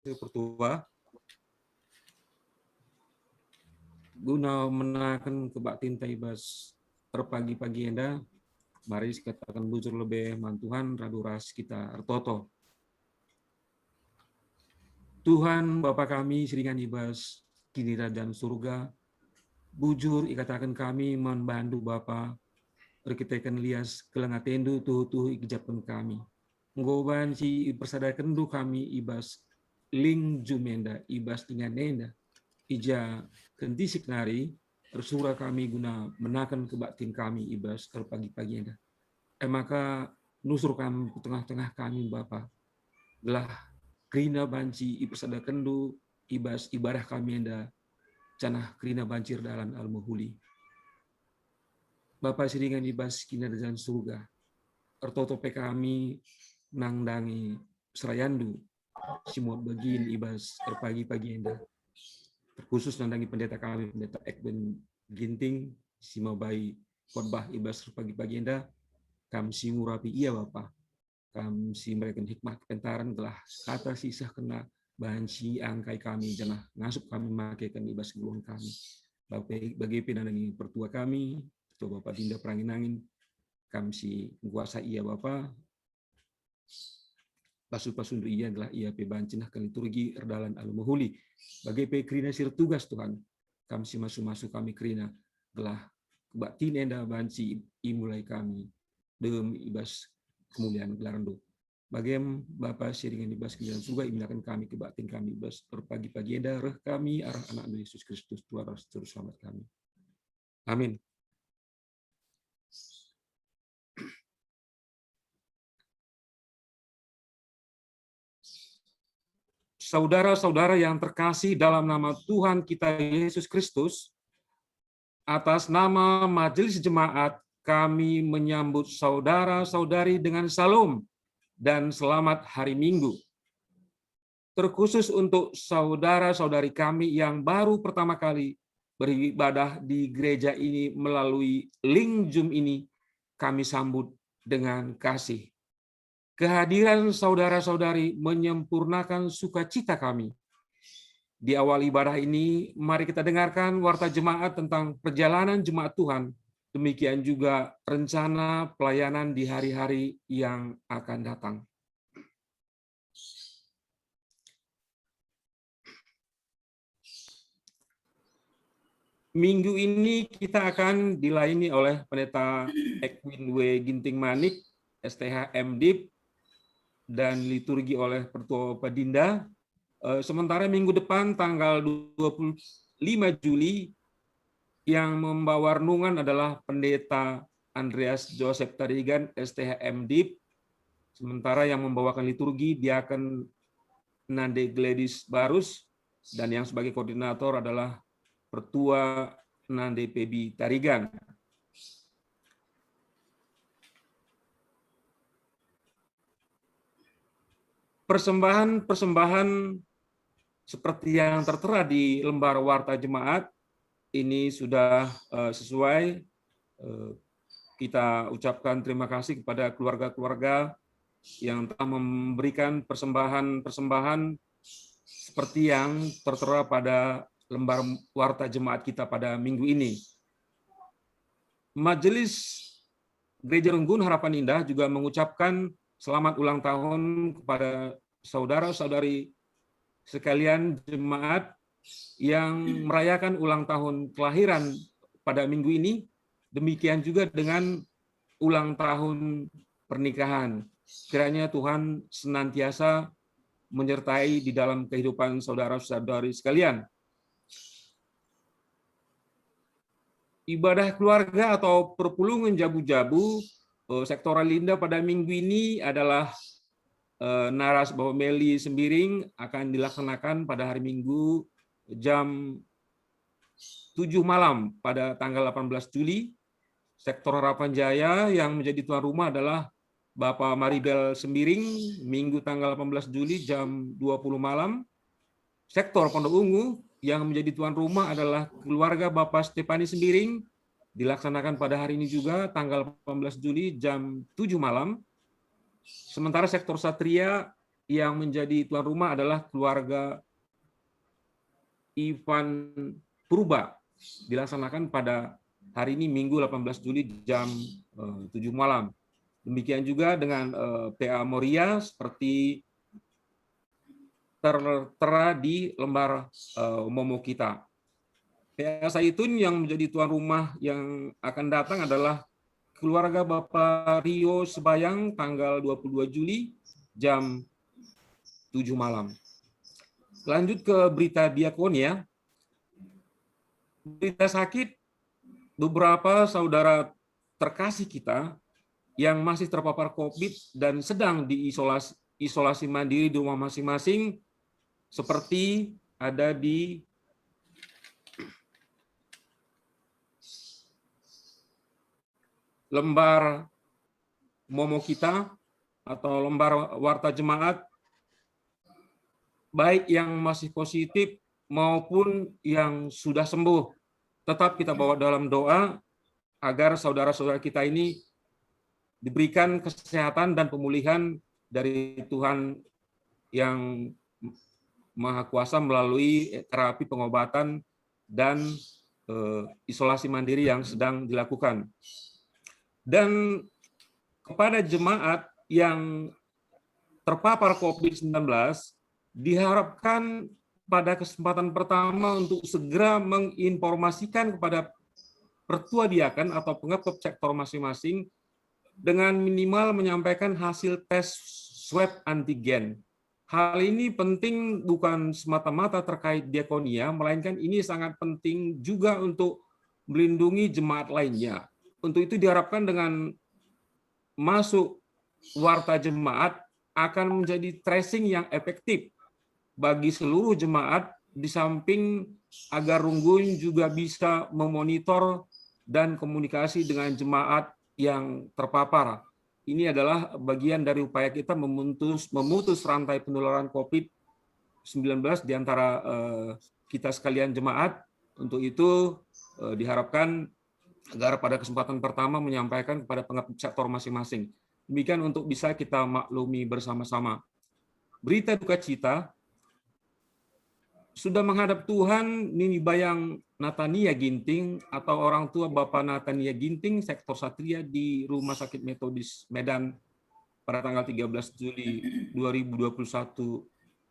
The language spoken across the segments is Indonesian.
Pertua guna menakan kebaktin taibas terpagi-pagi enda mari katakan bujur lebih mantuhan raduras kita artoto Tuhan Bapa kami siringan ibas kini dan surga bujur ikatakan kami membantu Bapa berkitakan lias kelengatendu tuh ikijapun kami ngoban si persadakan du kami ibas ling jumenda ibas dengan nenda ija kentisik nari bersura kami guna menakan kebaktin kami ibas pagi-pagi enda. Maka nusur kami ke tengah-tengah kami Bapa. Gelah krina banci ipersada kendu ibas ibadah kami enda canah krina banjir dalam al-muhuli. Bapa siringan ibas kina dan surga. Ertotope kami nangdangi serayandu simot bagin ibas pagi-pagi enda. Terkhusus nandangi pendeta kami, pendeta Ekben Ginting, si mabai khotbah ibas pagi-pagi enda, kami si ngurapi iya Bapak, kami si mereka hikmat kentaran telah kata sisah kena bahan si angkai kami, janah ngasup kami makaikan ibas gulung kami. Bapak bagi pinandangi pertua kami, pertua Bapak Dinda Pranginangin, kami si kuasa iya Bapak, pasu-pasundu iya adalah ia pebancinah ke liturgi erdalan al-muhuli. Bagai pe krina sir tugas Tuhan, kami si masuk-masuk kami krina gelah kebaktin enda banci imulai kami dem ibas kemuliaan gelaran do. Bagem Bapa siringan ibas kemuliaan surga imulakan kami kebaktin kami ibas berpagi-pagi enda reh kami arah anak Yesus Kristus Tuhan Rasul selamat kami. Amin. Saudara-saudara yang terkasih dalam nama Tuhan kita Yesus Kristus, atas nama Majelis Jemaat, kami menyambut saudara-saudari dengan salam dan selamat hari Minggu. Terkhusus untuk saudara-saudari kami yang baru pertama kali beribadah di gereja ini melalui link Zoom ini, kami sambut dengan kasih. Kehadiran saudara-saudari menyempurnakan sukacita kami. Di awal ibadah ini, mari kita dengarkan warta jemaat tentang perjalanan jemaat Tuhan. Demikian juga rencana pelayanan di hari-hari yang akan datang. Minggu ini kita akan dilayani oleh Pendeta Ekwin W. Ginting Manik, STH MDIP, dan liturgi oleh Pertua Padinda. Sementara minggu depan tanggal 25 Juli yang membawa renungan adalah Pendeta Andreas Joseph Tarigan, STH MDIP. Sementara yang membawakan liturgi Diaken Nande Gladys Barus, dan yang sebagai koordinator adalah Pertua Nande Pebi Tarigan. Persembahan seperti yang tertera di lembar warta jemaat ini sudah sesuai. Kita ucapkan terima kasih kepada keluarga-keluarga yang telah memberikan persembahan seperti yang tertera pada lembar warta jemaat kita pada minggu ini. Majelis Gereja Renggun Harapan Indah juga mengucapkan selamat ulang tahun kepada saudara-saudari sekalian jemaat yang merayakan ulang tahun kelahiran pada minggu ini. Demikian juga dengan ulang tahun pernikahan. Kiranya Tuhan senantiasa menyertai di dalam kehidupan saudara-saudari sekalian. Ibadah keluarga atau perpulungan jabu-jabu sektoral Linda pada minggu ini adalah naras Bapak Meli Sembiring akan dilaksanakan pada hari Minggu jam 7 malam pada tanggal 18 Juli. Sektor Harapan Jaya yang menjadi tuan rumah adalah Bapak Maribel Sembiring, Minggu tanggal 18 Juli jam 20 malam. Sektor Pondok Ungu yang menjadi tuan rumah adalah keluarga Bapak Stefani Sembiring, dilaksanakan pada hari ini juga tanggal 18 Juli jam 7 malam. Sementara sektor Satria yang menjadi tuan rumah adalah keluarga Ivan Purba, dilaksanakan pada hari ini Minggu 18 Juli jam 7 malam. Demikian juga dengan PA Moria seperti tertera di lembar Momo kita. PA Zaitun yang menjadi tuan rumah yang akan datang adalah keluarga Bapak Rio Sebayang tanggal 22 Juli jam 7 malam. Lanjut ke berita diakonia. Berita sakit, beberapa saudara terkasih kita yang masih terpapar COVID dan sedang diisolasi mandiri di rumah masing-masing, seperti ada di lembar Momo kita atau lembar Warta Jemaat, baik yang masih positif maupun yang sudah sembuh. Tetap kita bawa dalam doa agar saudara-saudara kita ini diberikan kesehatan dan pemulihan dari Tuhan yang Maha Kuasa melalui terapi pengobatan dan isolasi mandiri yang sedang dilakukan. Dan kepada jemaat yang terpapar COVID-19, diharapkan pada kesempatan pertama untuk segera menginformasikan kepada pertua diaken atau pengepop sektor masing-masing dengan minimal menyampaikan hasil tes swab antigen. Hal ini penting bukan semata-mata terkait diakonia, melainkan ini sangat penting juga untuk melindungi jemaat lainnya. Untuk itu diharapkan dengan masuk warta jemaat akan menjadi tracing yang efektif bagi seluruh jemaat, di samping agar Runggun juga bisa memonitor dan komunikasi dengan jemaat yang terpapar. Ini adalah bagian dari upaya kita memutus rantai penularan COVID-19 di antara kita sekalian jemaat. Untuk itu diharapkan agar pada kesempatan pertama menyampaikan kepada pengepop sektor masing-masing. Demikian untuk bisa kita maklumi bersama-sama. Berita duka cita, sudah menghadap Tuhan Nini Bayang Natania Ginting atau orang tua Bapak Natania Ginting, sektor Satria di Rumah Sakit Metodis Medan pada tanggal 13 Juli 2021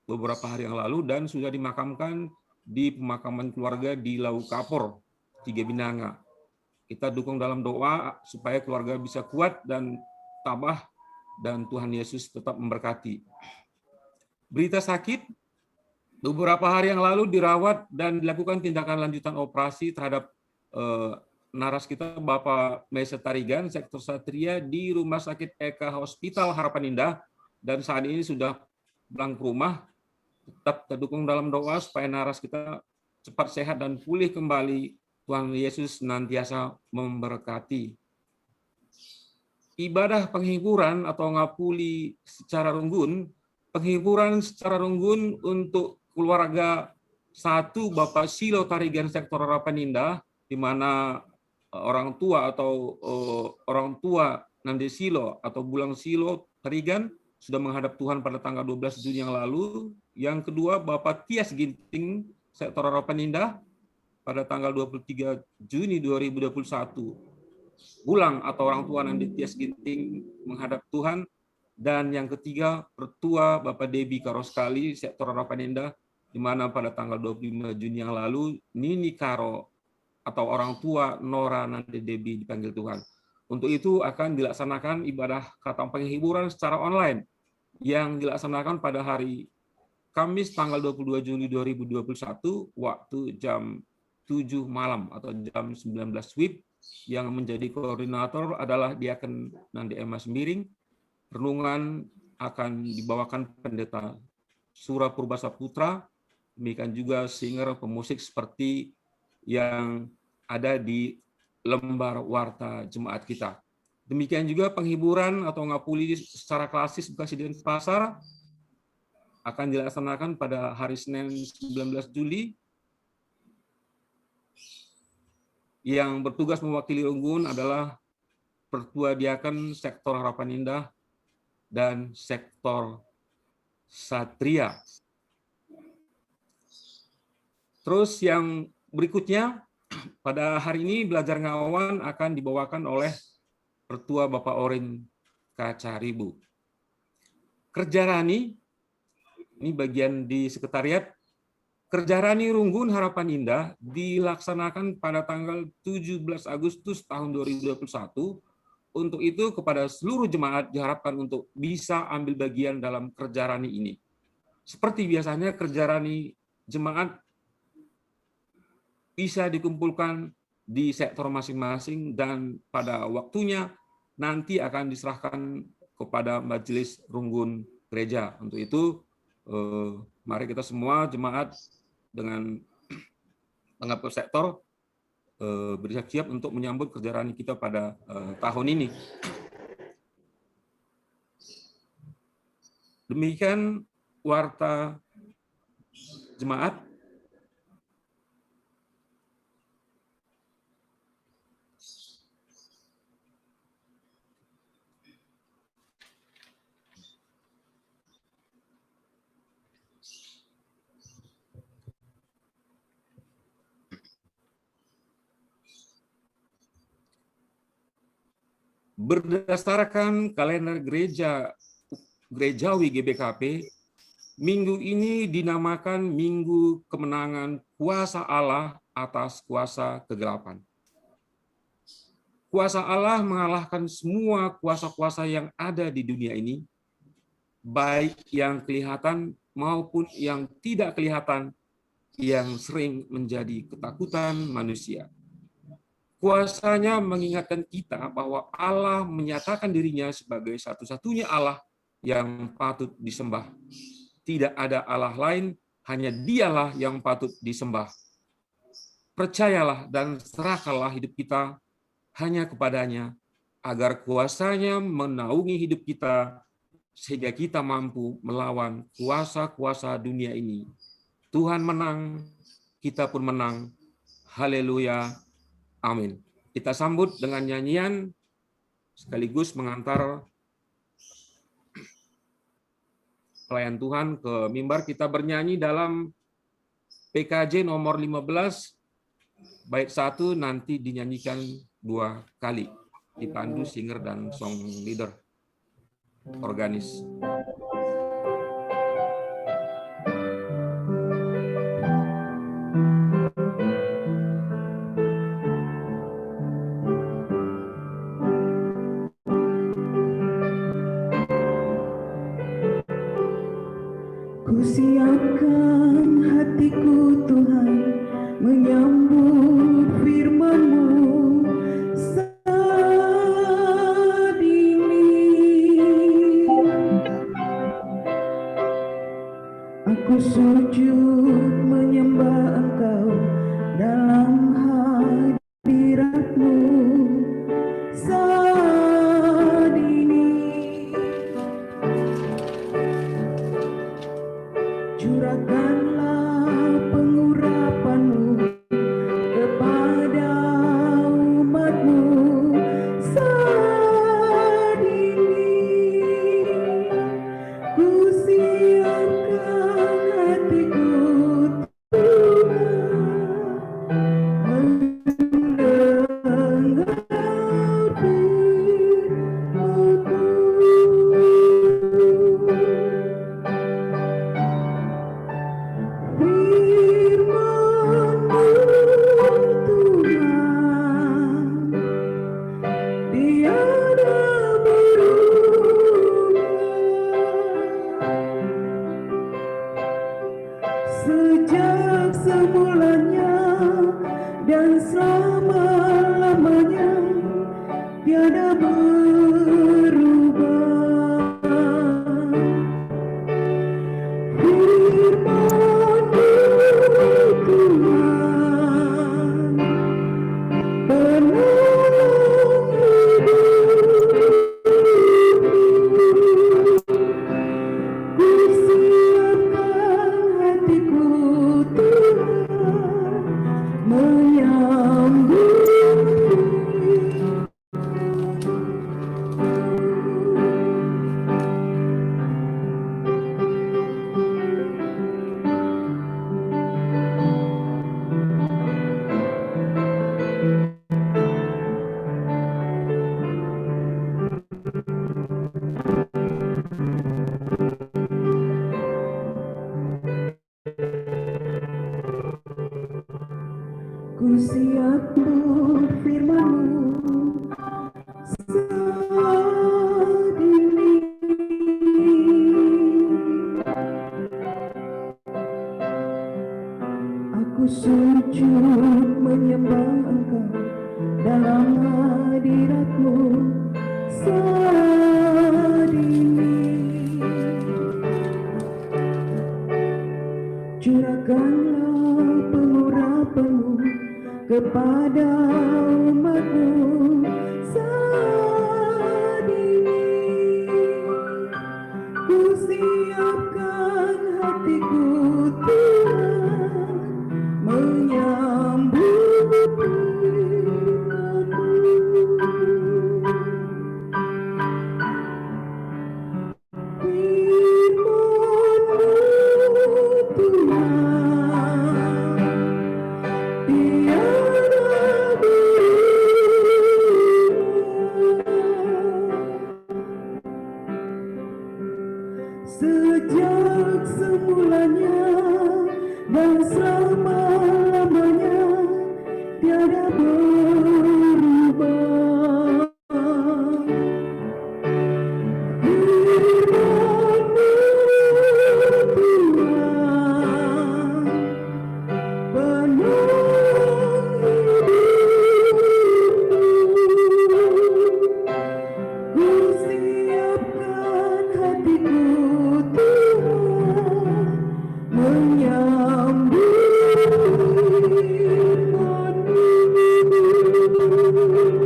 beberapa hari yang lalu, dan sudah dimakamkan di pemakaman keluarga di Lau Kapor, Tiga Binanga. Kita dukung dalam doa supaya keluarga bisa kuat dan tabah dan Tuhan Yesus tetap memberkati. Berita sakit, beberapa hari yang lalu dirawat dan dilakukan tindakan lanjutan operasi terhadap naras kita Bapak Mesa Tarigan, sektor Satria di Rumah Sakit Eka Hospital Harapan Indah, dan saat ini sudah pulang ke rumah. Tetap terdukung dalam doa supaya naras kita cepat sehat dan pulih kembali. Tuhan Yesus senantiasa memberkati. Ibadah penghiburan atau ngapuli secara runggun, penghiburan secara runggun untuk keluarga satu Bapak Silo Tarigan sektor Harapan Indah, di mana orang tua Nande Silo atau Bulang Silo Tarigan sudah menghadap Tuhan pada tanggal 12 Juni yang lalu. Yang kedua Bapak Tias Ginting sektor Harapan Indah pada tanggal 23 Juni 2021. Bulang atau orang tua Nande Tias Ginting menghadap Tuhan. Dan yang ketiga, pertua Bapak Debi Karoskali, sektor Harapan Indah, di mana pada tanggal 25 Juni yang lalu, Nini Karo atau orang tua Nora Nande Debi dipanggil Tuhan. Untuk itu akan dilaksanakan ibadah kata penghiburan secara online yang dilaksanakan pada hari Kamis tanggal 22 Juli 2021 waktu jam 7 malam atau jam 19 WIB. Yang menjadi koordinator adalah Diaken Nandi Emas Miring. Renungan akan dibawakan Pendeta Sura Purbasa Putra, demikian juga singer pemusik seperti yang ada di lembar warta jemaat kita. Demikian juga penghiburan atau ngapuli secara klasis Bekasi Denpasar akan dilaksanakan pada hari Senin 19 Juli. Yang bertugas mewakili Runggun adalah Pertua Diaken sektor Harapan Indah dan sektor Satria. Terus yang berikutnya, pada hari ini Belajar Ngawan akan dibawakan oleh Pertua Bapak Orin Kacaribu. Kerja Rani, ini bagian di sekretariat. Kerja Rani Runggun Harapan Indah dilaksanakan pada tanggal 17 Agustus tahun 2021. Untuk itu kepada seluruh jemaat diharapkan untuk bisa ambil bagian dalam Kerja Rani ini. Seperti biasanya Kerja Rani jemaat bisa dikumpulkan di sektor masing-masing dan pada waktunya nanti akan diserahkan kepada Majelis Runggun Gereja. Untuk itu, mari kita semua jemaat dengan pengambil sektor bersiap-siap untuk menyambut Kerja Rani kita pada tahun ini. Demikian warta jemaat. Berdasarkan kalender gerejawi GBKP, minggu ini dinamakan Minggu Kemenangan Kuasa Allah atas kuasa kegelapan. Kuasa Allah mengalahkan semua kuasa-kuasa yang ada di dunia ini, baik yang kelihatan maupun yang tidak kelihatan, yang sering menjadi ketakutan manusia. Kuasanya mengingatkan kita bahwa Allah menyatakan dirinya sebagai satu-satunya Allah yang patut disembah. Tidak ada Allah lain, hanya Dialah yang patut disembah. Percayalah dan serahkanlah hidup kita hanya kepadanya, agar kuasanya menaungi hidup kita, sehingga kita mampu melawan kuasa-kuasa dunia ini. Tuhan menang, kita pun menang. Haleluya. Amin. Kita sambut dengan nyanyian sekaligus mengantar pelayan Tuhan ke mimbar. Kita bernyanyi dalam PKJ nomor 15, bait 1 nanti dinyanyikan 2 kali, dipandu singer dan song leader, organis. Kusiapkan hatiku Tuhan menyambut firman-Mu saat ini. Aku sujud menyembah Engkau dalam hadirat-Mu saat ini. Curahkanlah pengurapan-Mu kepada umat-Mu saat ini. Ku siapkan hatiku Tuhan mendengar firman-Mu. Firman-Mu Tuhan, tiada berubah. Sejak semulanya dan selama-lamanya tiada berubah. Firman-Mu Tuhan, penolong hidupku. Ku siapkan hatiku Tuhan menyambut ku siap untuk firman-Mu saat ini. Aku sujud menyembah Engkau dalam hadirat-Mu saat ini. Curahkanlah pengurapan-Mu kepada umat-Mu saat ini. Ku siapkan hatiku Tuhan menyambut firman-Mu. Firman-Mu Tuhan, tiada sejak semulanya dan selama-lamanya tiada berubah. Firman-Mu Tuhan, penuh hidupku. Ku siapkan hatiku Tuhan menyambut firman-Mu.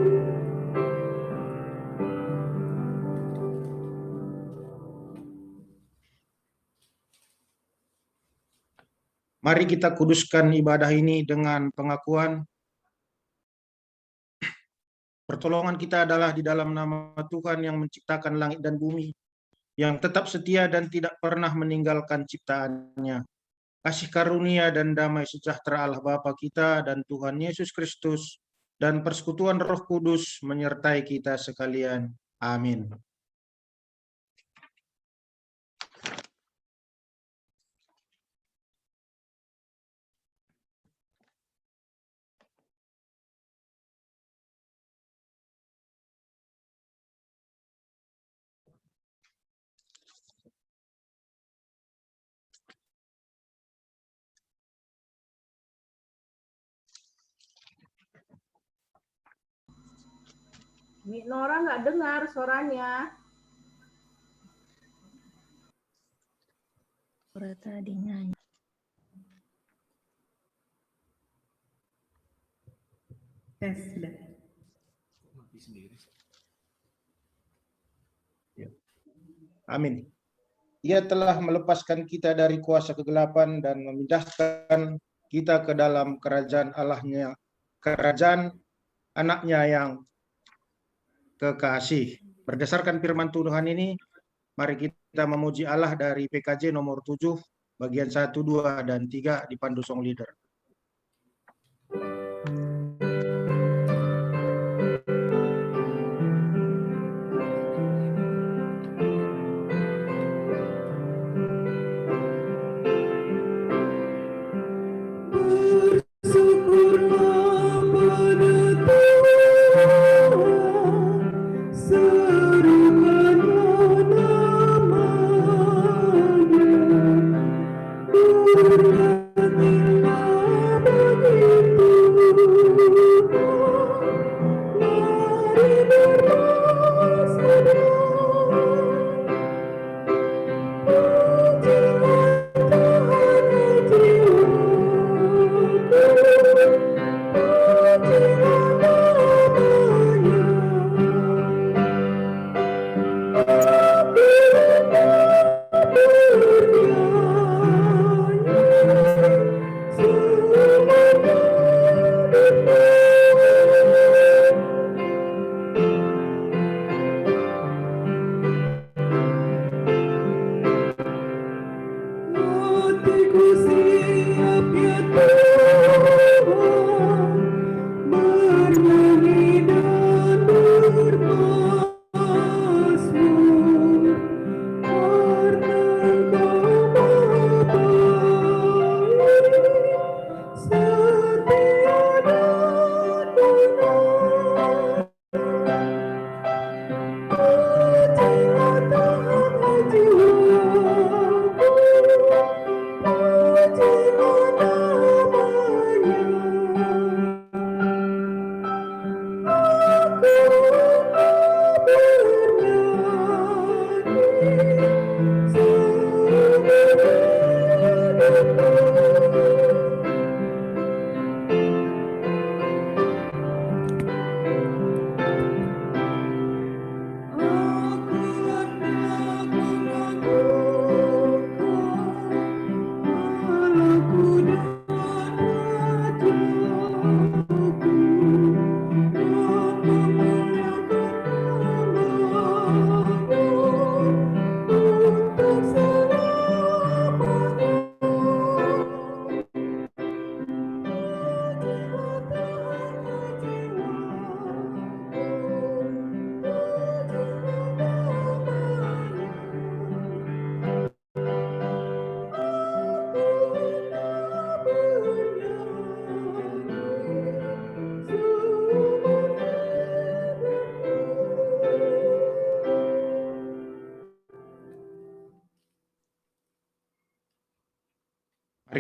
Mari kita kuduskan ibadah ini dengan pengakuan pertolongan kita adalah di dalam nama Tuhan yang menciptakan langit dan bumi, yang tetap setia dan tidak pernah meninggalkan ciptaannya. Kasih karunia dan damai sejahtera Allah Bapa kita dan Tuhan Yesus Kristus dan persekutuan Roh Kudus menyertai kita sekalian. Amin. Mik Nora nggak dengar suaranya. Suara tadi nyanyi. Tes sudah. Amin. Ia telah melepaskan kita dari kuasa kegelapan dan memindahkan kita ke dalam kerajaan Allahnya, kerajaan anaknya yang kekasih. Berdasarkan firman Tuhan ini, mari kita memuji Allah dari PKJ nomor 7, bagian 1, 2, dan 3 dipandu song leader. Bersyukurlah pada Tuhan, serukanlah namanya, bernyanyilah bagi Tuhan, mari bermazmur. Pujilah namanya,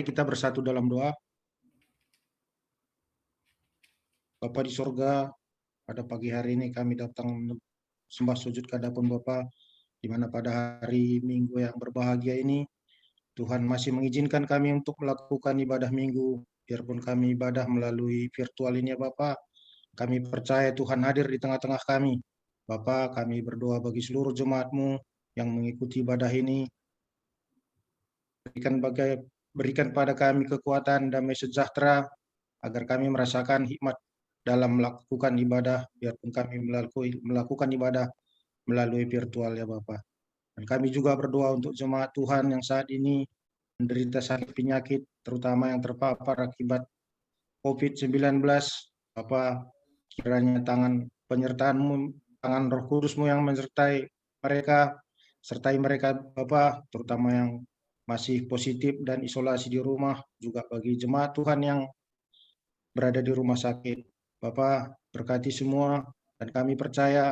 Mari kita bersatu dalam doa. Bapa di sorga, pada pagi hari ini kami datang sembah sujud ke hadapan Bapa, di mana pada hari Minggu yang berbahagia ini, Tuhan masih mengizinkan kami untuk melakukan ibadah Minggu, biarpun kami ibadah melalui virtual ini ya Bapa. Kami percaya Tuhan hadir di tengah-tengah kami. Bapa, kami berdoa bagi seluruh jemaat-Mu yang mengikuti ibadah ini. Berikan pada kami kekuatan damai sejahtera, agar kami merasakan hikmat dalam melakukan ibadah, biarpun kami melakukan ibadah melalui virtual ya Bapa. Dan kami juga berdoa untuk jemaat Tuhan yang saat ini menderita sakit penyakit, terutama yang terpapar akibat COVID-19. Bapa, kiranya tangan penyertaan-Mu, tangan Roh Kudus-Mu yang menyertai mereka Bapa, terutama yang masih positif dan isolasi di rumah, juga bagi jemaat Tuhan yang berada di rumah sakit. Bapa, berkati semua, dan kami percaya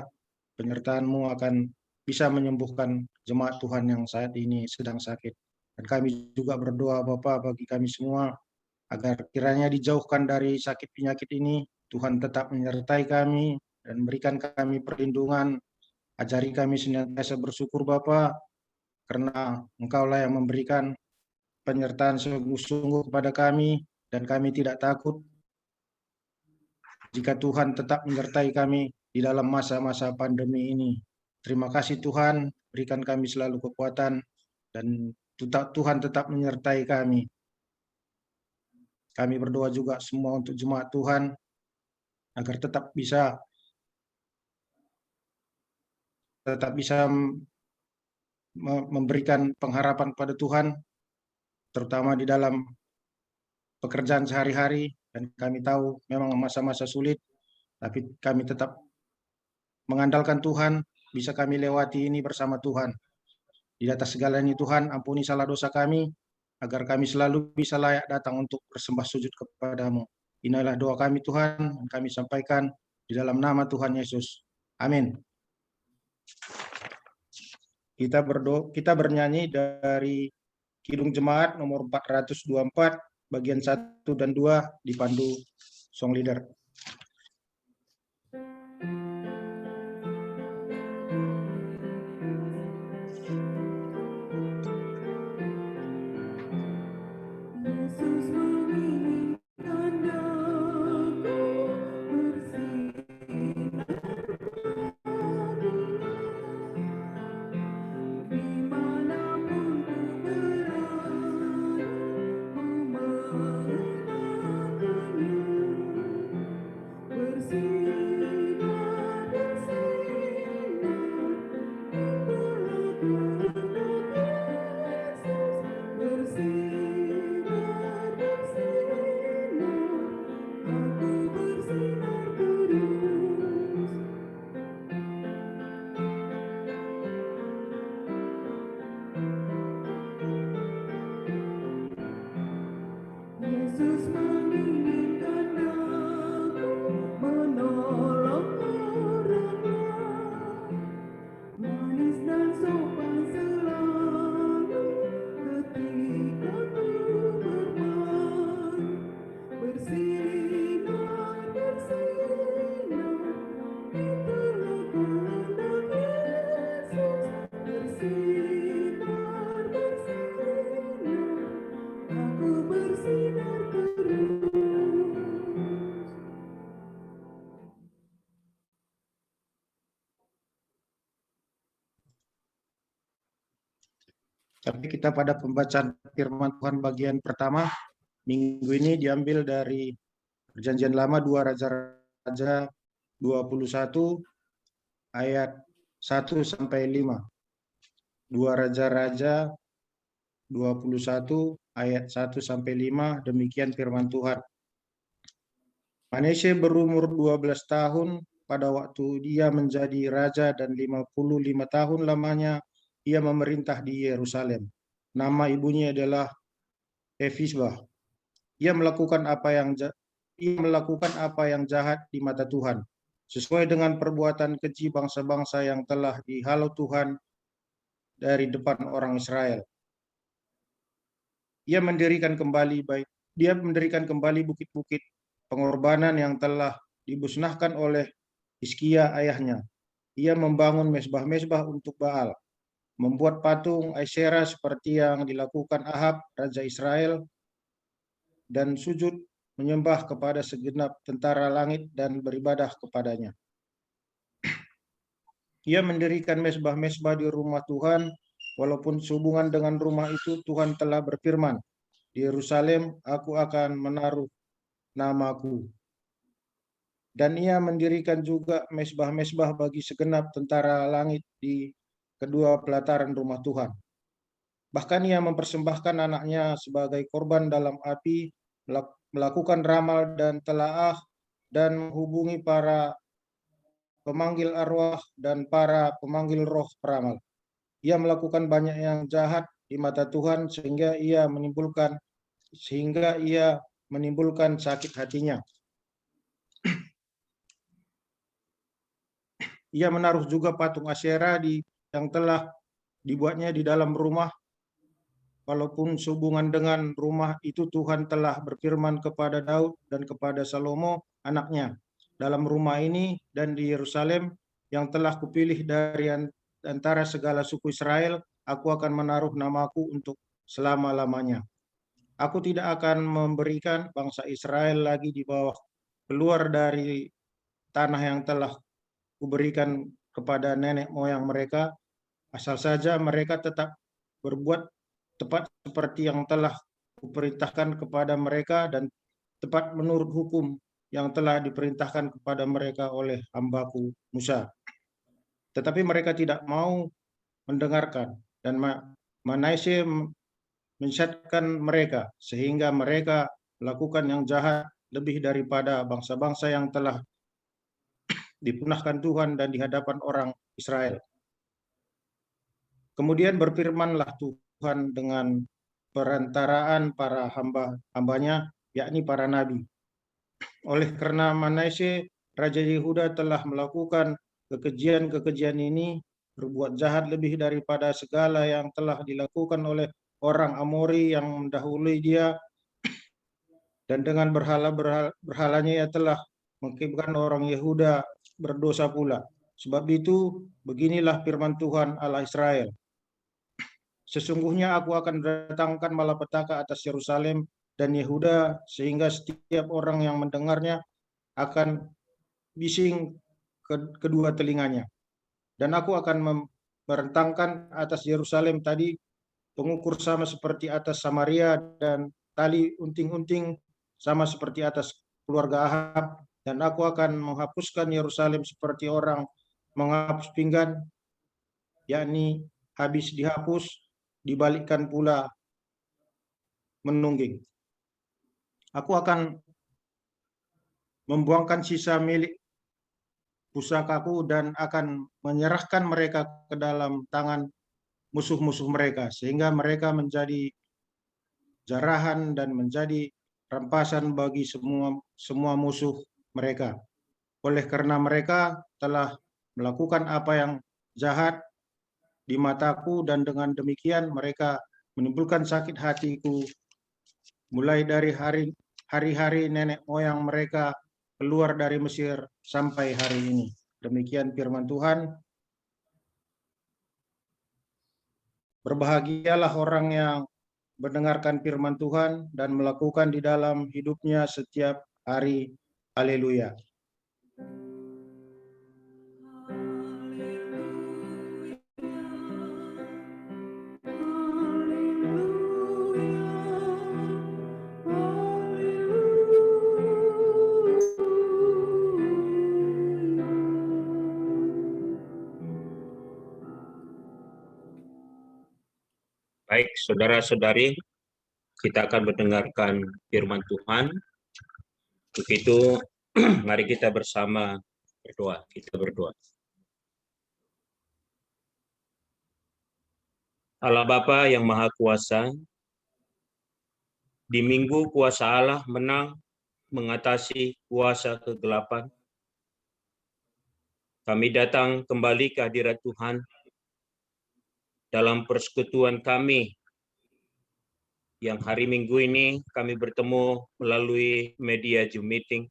penyertaan-Mu akan bisa menyembuhkan jemaat Tuhan yang saat ini sedang sakit. Dan kami juga berdoa Bapa bagi kami semua, agar kiranya dijauhkan dari sakit penyakit ini. Tuhan tetap menyertai kami dan berikan kami perlindungan. Ajari kami senantiasa bersyukur Bapa, karena Engkaulah yang memberikan penyertaan sungguh-sungguh kepada kami, dan kami tidak takut jika Tuhan tetap menyertai kami di dalam masa-masa pandemi ini. Terima kasih Tuhan, berikan kami selalu kekuatan, dan Tuhan tetap menyertai kami. Kami berdoa juga semua untuk jemaat Tuhan, agar tetap bisa memberikan pengharapan pada Tuhan, terutama di dalam pekerjaan sehari-hari. Dan kami tahu memang masa-masa sulit, tapi kami tetap mengandalkan Tuhan, bisa kami lewati ini bersama Tuhan. Di atas segalanya Tuhan, ampuni salah dosa kami, agar kami selalu bisa layak datang untuk bersembah sujud kepadamu. Inilah doa kami Tuhan, yang kami sampaikan di dalam nama Tuhan Yesus. Amin. Kita bernyanyi dari Kidung Jemaat nomor 424, bagian 1 dan 2, dipandu song leader. Yesus menginginkan aku bersinar dimanapun ku berada, mengenalkannya. Bersinar, bersinar, itulah kehendak Yesus. Bersinar, bersinar, aku bersinar terus. Yesus menginginkan aku menolong orang, manis dan sopan selalu ketika ku bermain. Bersinar, bersinar, itulah kehendak Yesus. Bersinar, bersinar, aku bersinar terus. Tapi kita pada pembacaan firman Tuhan bagian pertama, minggu ini diambil dari Perjanjian Lama 2 Raja-Raja 21 ayat 1 sampai 5. 2 Raja-Raja 21 ayat 1 sampai 5, demikian firman Tuhan. Manase berumur 12 tahun pada waktu dia menjadi raja, dan 55 tahun lamanya ia memerintah di Yerusalem. Nama ibunya adalah Efisbah. Ia melakukan apa yang jahat di mata Tuhan, sesuai dengan perbuatan keji bangsa-bangsa yang telah dihalau Tuhan dari depan orang Israel. Dia mendirikan kembali bukit-bukit pengorbanan yang telah dimusnahkan oleh Hizkia ayahnya. Ia membangun mezbah-mezbah untuk Baal, membuat patung Asyera seperti yang dilakukan Ahab, Raja Israel, dan sujud menyembah kepada segenap tentara langit dan beribadah kepadanya. Ia mendirikan mezbah-mezbah di rumah Tuhan, walaupun sehubungan dengan rumah itu Tuhan telah berfirman, di Yerusalem aku akan menaruh namaku. Dan ia mendirikan juga mezbah-mezbah bagi segenap tentara langit di kedua pelataran rumah Tuhan. Bahkan ia mempersembahkan anaknya sebagai korban dalam api, melakukan ramal dan telaah, dan menghubungi para pemanggil arwah dan para pemanggil roh peramal. Ia melakukan banyak yang jahat di mata Tuhan sehingga ia menimbulkan sakit hatinya. Ia menaruh juga patung Asyera yang telah dibuatnya di dalam rumah. Walaupun sehubungan dengan rumah itu Tuhan telah berfirman kepada Daud dan kepada Salomo anaknya, dalam rumah ini dan di Yerusalem yang telah kupilih dari antara segala suku Israel, aku akan menaruh namaku untuk selama-lamanya. Aku tidak akan memberikan bangsa Israel lagi di bawah keluar dari tanah yang telah kuberikan kepada nenek moyang mereka, asal saja mereka tetap berbuat tepat seperti yang telah kuperintahkan kepada mereka dan tepat menurut hukum yang telah diperintahkan kepada mereka oleh hambaku Musa. Tetapi mereka tidak mau mendengarkan, dan Manasye menyesatkan mereka, sehingga mereka melakukan yang jahat lebih daripada bangsa-bangsa yang telah dipunahkan Tuhan dan di hadapan orang Israel. Kemudian berfirmanlah Tuhan dengan perantaraan para hamba-hambanya, yakni para nabi. Oleh karena Manasye, Raja Yehuda telah melakukan kekejian-kekejian ini, berbuat jahat lebih daripada segala yang telah dilakukan oleh orang Amori yang mendahului dia, dan dengan berhalanya ia telah mengakibatkan orang Yehuda berdosa pula. Sebab itu, beginilah firman Tuhan Allah Israel. Sesungguhnya aku akan mendatangkan malapetaka atas Yerusalem dan Yehuda, sehingga setiap orang yang mendengarnya akan bising kedua telinganya. Dan aku akan merentangkan atas Yerusalem tadi pengukur sama seperti atas Samaria, dan tali unting-unting sama seperti atas keluarga Ahab. Dan aku akan menghapuskan Yerusalem seperti orang menghapus pinggan, yakni habis dihapus, dibalikkan pula menungging. Aku akan membuangkan sisa milik pusakaku dan akan menyerahkan mereka ke dalam tangan musuh-musuh mereka, sehingga mereka menjadi jarahan dan menjadi rampasan bagi semua musuh mereka. Oleh karena mereka telah melakukan apa yang jahat di mataku, dan dengan demikian mereka menimbulkan sakit hatiku mulai dari hari-hari nenek moyang mereka keluar dari Mesir sampai hari ini. Demikian firman Tuhan. Berbahagialah orang yang mendengarkan firman Tuhan dan melakukan di dalam hidupnya setiap hari. Haleluya. Baik, saudara-saudari, kita akan mendengarkan firman Tuhan. Untuk itu, mari kita bersama berdoa. Kita berdoa. Allah Bapa yang Maha Kuasa, di minggu kuasa Allah menang mengatasi kuasa kegelapan, kami datang kembali ke hadirat Tuhan dalam persekutuan kami yang hari Minggu ini kami bertemu melalui media Zoom meeting.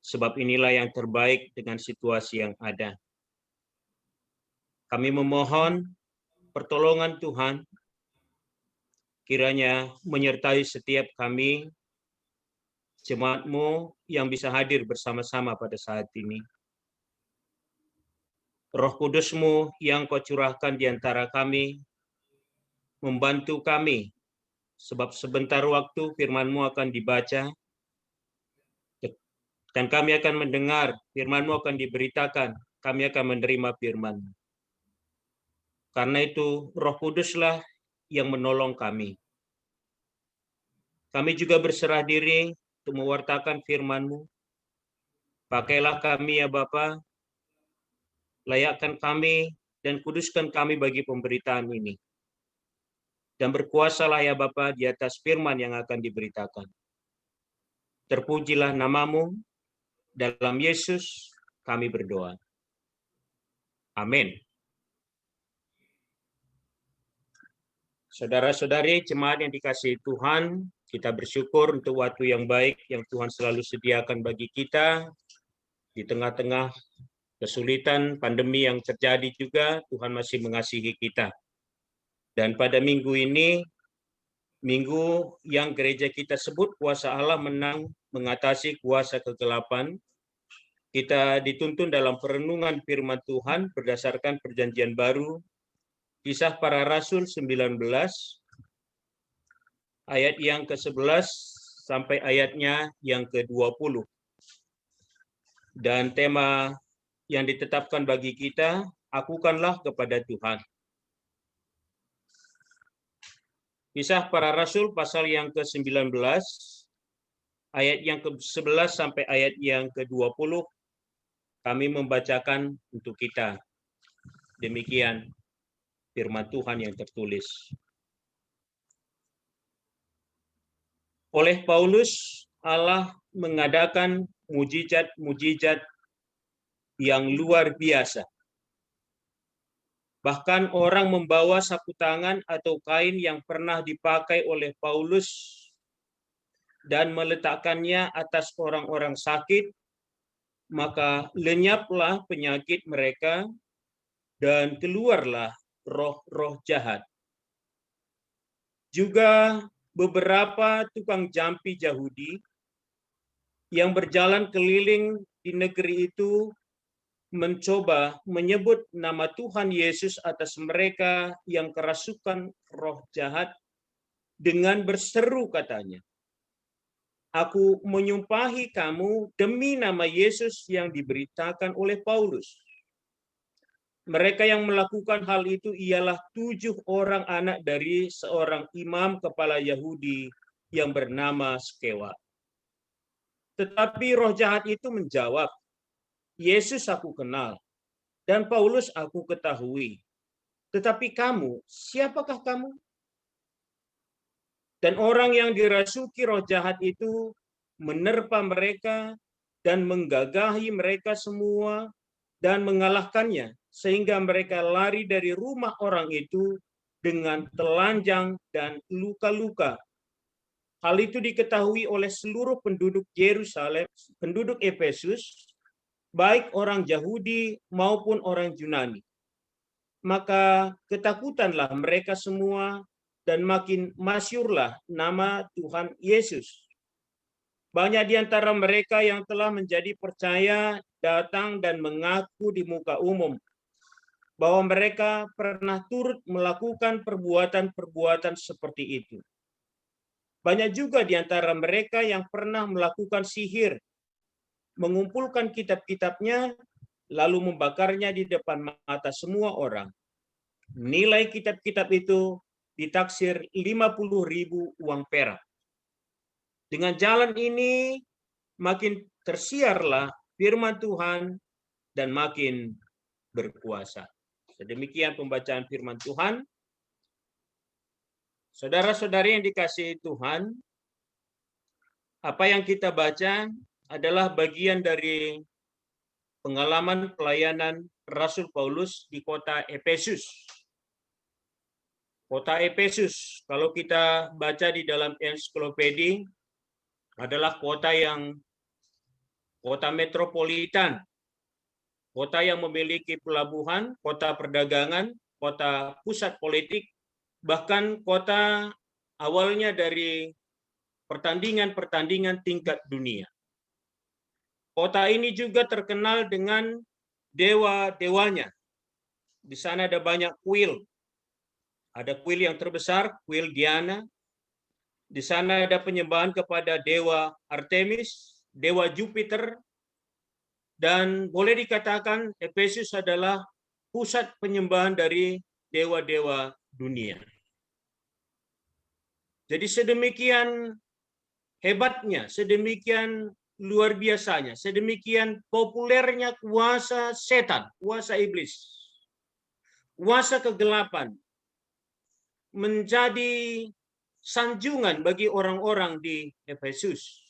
Sebab inilah yang terbaik dengan situasi yang ada. Kami memohon pertolongan Tuhan, kiranya menyertai setiap kami, jemaat-Mu yang bisa hadir bersama-sama pada saat ini. Roh Kudus-Mu yang Kau curahkan di antara kami, membantu kami, sebab sebentar waktu firman-Mu akan dibaca, dan kami akan mendengar, firman-Mu akan diberitakan, kami akan menerima firman-Mu. Karena itu, Roh Kuduslah yang menolong kami. Kami juga berserah diri untuk mewartakan firman-Mu. Pakailah kami ya Bapa, layakkan kami dan kuduskan kami bagi pemberitaan ini. Dan berkuasalah ya Bapa di atas firman yang akan diberitakan. Terpujilah nama-Mu, dalam Yesus kami berdoa. Amin. Saudara-saudari, jemaat yang dikasihi Tuhan, kita bersyukur untuk waktu yang baik yang Tuhan selalu sediakan bagi kita. Di tengah-tengah kesulitan pandemi yang terjadi juga, Tuhan masih mengasihi kita. Dan pada minggu ini, minggu yang gereja kita sebut kuasa Allah menang mengatasi kuasa kegelapan, kita dituntun dalam perenungan firman Tuhan berdasarkan perjanjian baru, Kisah Para Rasul 19, ayat yang ke-11 sampai ayatnya yang ke-20. Dan tema yang ditetapkan bagi kita, akukanlah kepada Tuhan. Kisah Para Rasul pasal yang ke-19, ayat yang ke-11 sampai ayat yang ke-20, kami membacakan untuk kita. Demikian firman Tuhan yang tertulis. Oleh Paulus, Allah mengadakan mujizat-mujizat yang luar biasa. Bahkan orang membawa sapu tangan atau kain yang pernah dipakai oleh Paulus dan meletakkannya atas orang-orang sakit, maka lenyaplah penyakit mereka dan keluarlah roh-roh jahat. Juga beberapa tukang jampi Yahudi yang berjalan keliling di negeri itu mencoba menyebut nama Tuhan Yesus atas mereka yang kerasukan roh jahat dengan berseru katanya, "Aku menyumpahi kamu demi nama Yesus yang diberitakan oleh Paulus." Mereka yang melakukan hal itu ialah 7 orang anak dari seorang imam kepala Yahudi yang bernama Skewa. Tetapi roh jahat itu menjawab, "Yesus aku kenal, dan Paulus aku ketahui. Tetapi kamu, siapakah kamu?" Dan orang yang dirasuki roh jahat itu menerpa mereka dan menggagahi mereka semua dan mengalahkannya, sehingga mereka lari dari rumah orang itu dengan telanjang dan luka-luka. Hal itu diketahui oleh seluruh penduduk Yerusalem, penduduk Efesus, baik orang Yahudi maupun orang Yunani. Maka ketakutanlah mereka semua dan makin masyhurlah nama Tuhan Yesus. Banyak di antara mereka yang telah menjadi percaya datang dan mengaku di muka umum bahwa mereka pernah turut melakukan perbuatan-perbuatan seperti itu. Banyak juga di antara mereka yang pernah melakukan sihir, mengumpulkan kitab-kitabnya, lalu membakarnya di depan mata semua orang. Nilai kitab-kitab itu ditaksir 50.000 uang perak. Dengan jalan ini makin tersiarlah firman Tuhan dan makin berkuasa. Sedemikian pembacaan firman Tuhan. Saudara-saudari yang dikasihi Tuhan, apa yang kita baca adalah bagian dari pengalaman pelayanan Rasul Paulus di kota Efesus. Kota Efesus, kalau kita baca di dalam ensiklopedia, adalah kota metropolitan, kota yang memiliki pelabuhan, kota perdagangan, kota pusat politik, bahkan kota awalnya dari pertandingan-pertandingan tingkat dunia. Kota ini juga terkenal dengan dewa-dewanya. Di sana ada banyak kuil. Ada kuil yang terbesar, kuil Diana. Di sana ada penyembahan kepada dewa Artemis, dewa Jupiter, dan boleh dikatakan Efesus adalah pusat penyembahan dari dewa-dewa dunia. Jadi sedemikian hebatnya, sedemikian luar biasanya, sedemikian populernya kuasa setan, kuasa iblis, kuasa kegelapan, menjadi sanjungan bagi orang-orang di Efesus.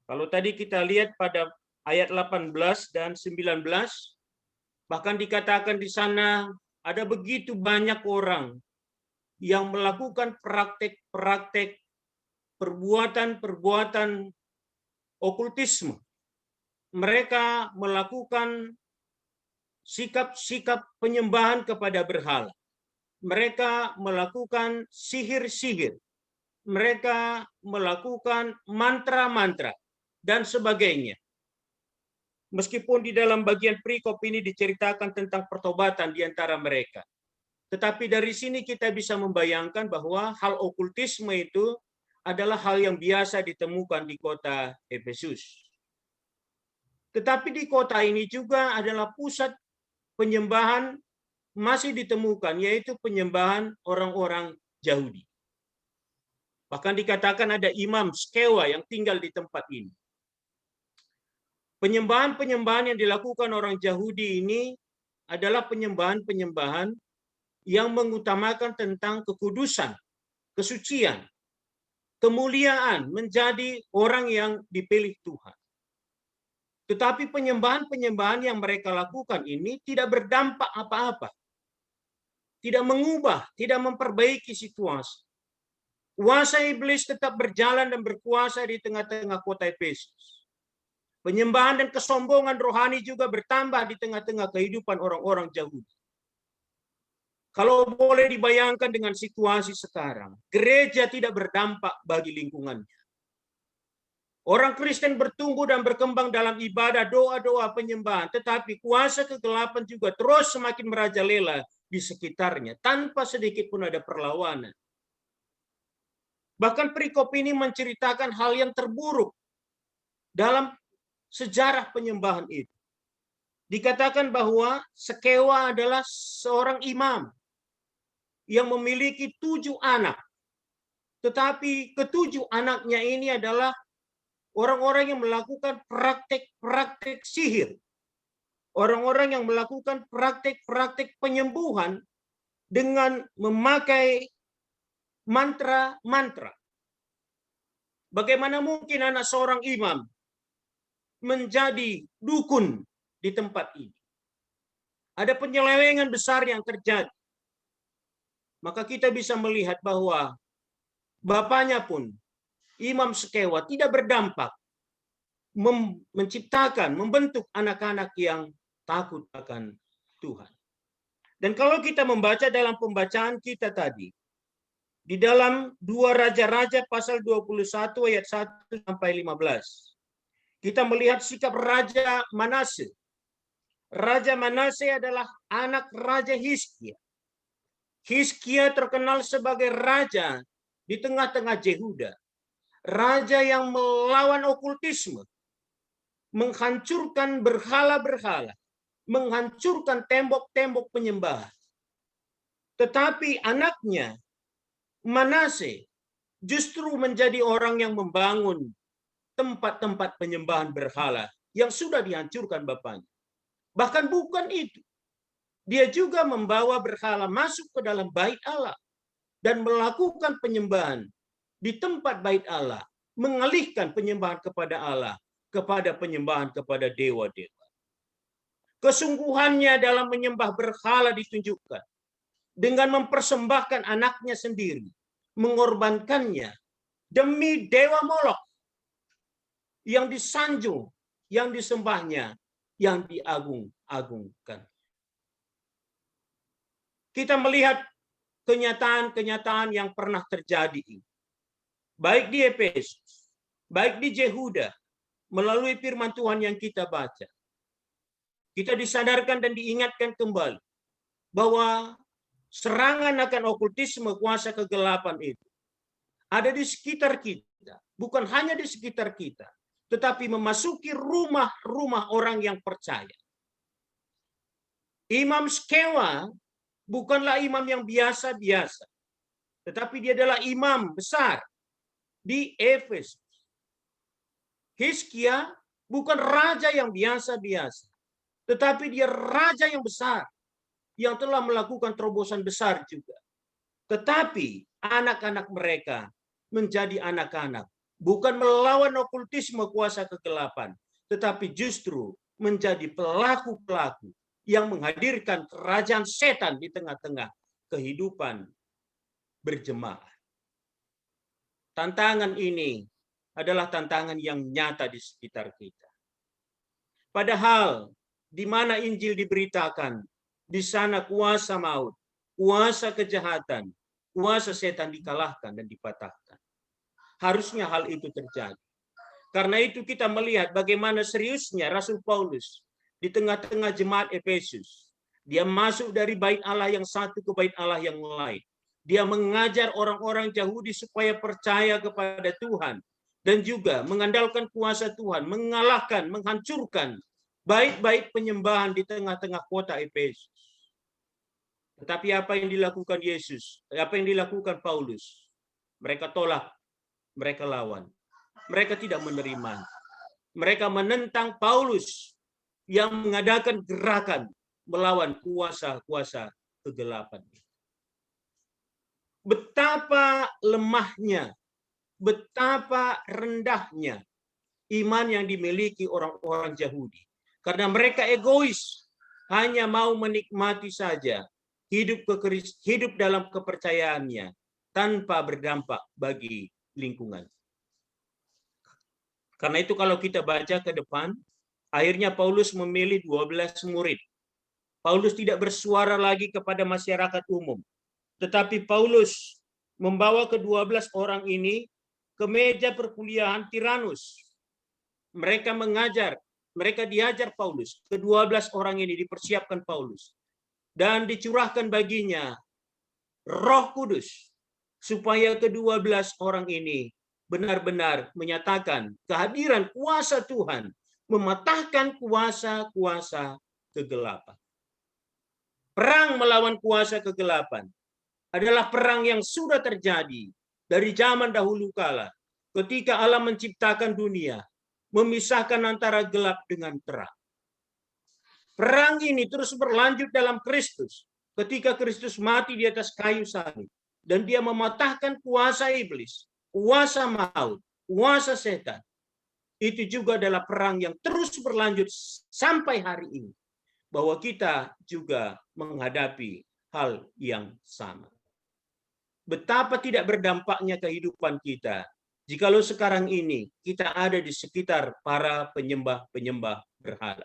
Kalau tadi kita lihat pada ayat 18 dan 19, bahkan dikatakan di sana ada begitu banyak orang yang melakukan praktek-praktek perbuatan-perbuatan okultisme. Mereka melakukan sikap-sikap penyembahan kepada berhala. Mereka melakukan sihir-sihir. Mereka melakukan mantra-mantra dan sebagainya. Meskipun di dalam bagian perikop ini diceritakan tentang pertobatan di antara mereka. Tetapi dari sini kita bisa membayangkan bahwa hal okultisme itu adalah hal yang biasa ditemukan di kota Efesus. Tetapi di kota ini juga adalah pusat penyembahan masih ditemukan, yaitu penyembahan orang-orang Yahudi. Bahkan dikatakan ada imam Skewa yang tinggal di tempat ini. Penyembahan-penyembahan yang dilakukan orang Yahudi ini adalah penyembahan-penyembahan yang mengutamakan tentang kekudusan, kesucian, kemuliaan, menjadi orang yang dipilih Tuhan. Tetapi penyembahan-penyembahan yang mereka lakukan ini tidak berdampak apa-apa. Tidak mengubah, tidak memperbaiki situasi. Kuasa iblis tetap berjalan dan berkuasa di tengah-tengah kota Efesus. Penyembahan dan kesombongan rohani juga bertambah di tengah-tengah kehidupan orang-orang Yahudi. Kalau boleh dibayangkan dengan situasi sekarang, gereja tidak berdampak bagi lingkungannya. Orang Kristen bertumbuh dan berkembang dalam ibadah, doa-doa, penyembahan, tetapi kuasa kegelapan juga terus semakin merajalela di sekitarnya, tanpa sedikit pun ada perlawanan. Bahkan perikop ini menceritakan hal yang terburuk dalam sejarah penyembahan itu. Dikatakan bahwa Skewa adalah seorang imam yang memiliki 7 anak. Tetapi ke-7 anaknya ini adalah orang-orang yang melakukan praktek-praktek sihir. Orang-orang yang melakukan praktek-praktek penyembuhan dengan memakai mantra-mantra. Bagaimana mungkin anak seorang imam menjadi dukun di tempat ini? Ada penyelewengan besar yang terjadi. Maka kita bisa melihat bahwa bapaknya pun, Imam Skewa, tidak berdampak menciptakan, membentuk anak-anak yang takut akan Tuhan. Dan kalau kita membaca dalam pembacaan kita tadi, di dalam 2 Raja-Raja pasal 21 ayat 1 sampai 15, kita melihat sikap Raja Manase. Raja Manase adalah anak Raja Hizkia. Hizkia terkenal sebagai raja di tengah-tengah Yehuda. Raja yang melawan okultisme, menghancurkan berhala-berhala, menghancurkan tembok-tembok penyembahan. Tetapi anaknya, Manase, justru menjadi orang yang membangun tempat-tempat penyembahan berhala yang sudah dihancurkan bapaknya. Bahkan bukan itu. Dia juga membawa berhala masuk ke dalam bait Allah dan melakukan penyembahan di tempat bait Allah, mengalihkan penyembahan kepada Allah kepada penyembahan kepada dewa-dewa. Kesungguhannya dalam menyembah berhala ditunjukkan. dengan mempersembahkan anaknya sendiri, mengorbankannya demi dewa Molok yang disanjung, yang disembahnya, yang diagung-agungkan. Kita melihat kenyataan-kenyataan yang pernah terjadi ini, baik di Efesus, baik di Yehuda, melalui firman Tuhan yang kita baca. Kita disadarkan dan diingatkan kembali bahwa serangan akan okultisme, kuasa kegelapan itu ada di sekitar kita, bukan hanya di sekitar kita, tetapi memasuki rumah-rumah orang yang percaya. Imam Skewa bukanlah imam yang biasa-biasa, tetapi dia adalah imam besar di Efesus. Hizkia bukan raja yang biasa-biasa, tetapi dia raja yang besar, yang telah melakukan terobosan besar juga. Tetapi anak-anak mereka menjadi anak-anak, bukan melawan okultisme kuasa kegelapan, tetapi justru menjadi pelaku-pelaku yang menghadirkan kerajaan setan di tengah-tengah kehidupan berjemaah. Tantangan ini adalah tantangan yang nyata di sekitar kita. Padahal di mana Injil diberitakan, di sana kuasa maut, kuasa kejahatan, kuasa setan dikalahkan dan dipatahkan. Harusnya hal itu terjadi. Karena itu kita melihat bagaimana seriusnya Rasul Paulus di tengah-tengah jemaat Efesus. Dia masuk dari bait Allah yang satu ke bait Allah yang lain. Dia mengajar orang-orang Yahudi supaya percaya kepada Tuhan dan juga mengandalkan kuasa Tuhan, mengalahkan, menghancurkan bait-bait penyembahan di tengah-tengah kota Efesus. Tetapi apa yang dilakukan Yesus? Apa yang dilakukan Paulus? Mereka tolak, mereka lawan. Mereka tidak menerima. Mereka menentang Paulus yang mengadakan gerakan melawan kuasa-kuasa kegelapan. Betapa lemahnya, betapa rendahnya iman yang dimiliki orang-orang Yahudi. Karena mereka egois, hanya mau menikmati saja hidup dalam kepercayaannya tanpa berdampak bagi lingkungan. Karena itu kalau kita baca ke depan, akhirnya Paulus memilih 12 murid. Paulus tidak bersuara lagi kepada masyarakat umum. Tetapi Paulus membawa ke-12 orang ini ke meja perkuliahan Tiranus. Mereka mengajar, mereka diajar Paulus. Ke-12 orang ini dipersiapkan Paulus. Dan dicurahkan baginya Roh Kudus. Supaya ke-12 orang ini benar-benar menyatakan kehadiran kuasa Tuhan, mematahkan kuasa-kuasa kegelapan. Perang melawan kuasa kegelapan adalah perang yang sudah terjadi dari zaman dahulu kala, ketika Allah menciptakan dunia, memisahkan antara gelap dengan terang. Perang ini terus berlanjut dalam Kristus, ketika Kristus mati di atas kayu salib, dan dia mematahkan kuasa iblis, kuasa maut, kuasa setan. Itu juga adalah perang yang terus berlanjut sampai hari ini. Bahwa kita juga menghadapi hal yang sama. Betapa tidak berdampaknya kehidupan kita jikalau sekarang ini kita ada di sekitar para penyembah-penyembah berhala.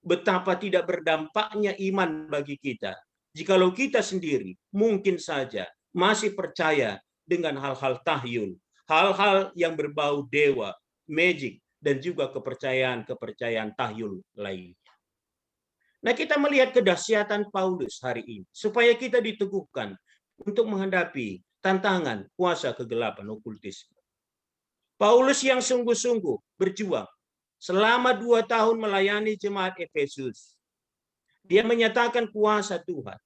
Betapa tidak berdampaknya iman bagi kita jikalau kita sendiri mungkin saja masih percaya dengan hal-hal tahyul, hal-hal yang berbau dewa, magic, dan juga kepercayaan-kepercayaan tahyul lainnya. Nah, kita melihat kedahsyatan Paulus hari ini supaya kita diteguhkan untuk menghadapi tantangan kuasa kegelapan okultisme. Paulus yang sungguh-sungguh berjuang selama 2 tahun melayani jemaat Efesus. Dia menyatakan kuasa Tuhan.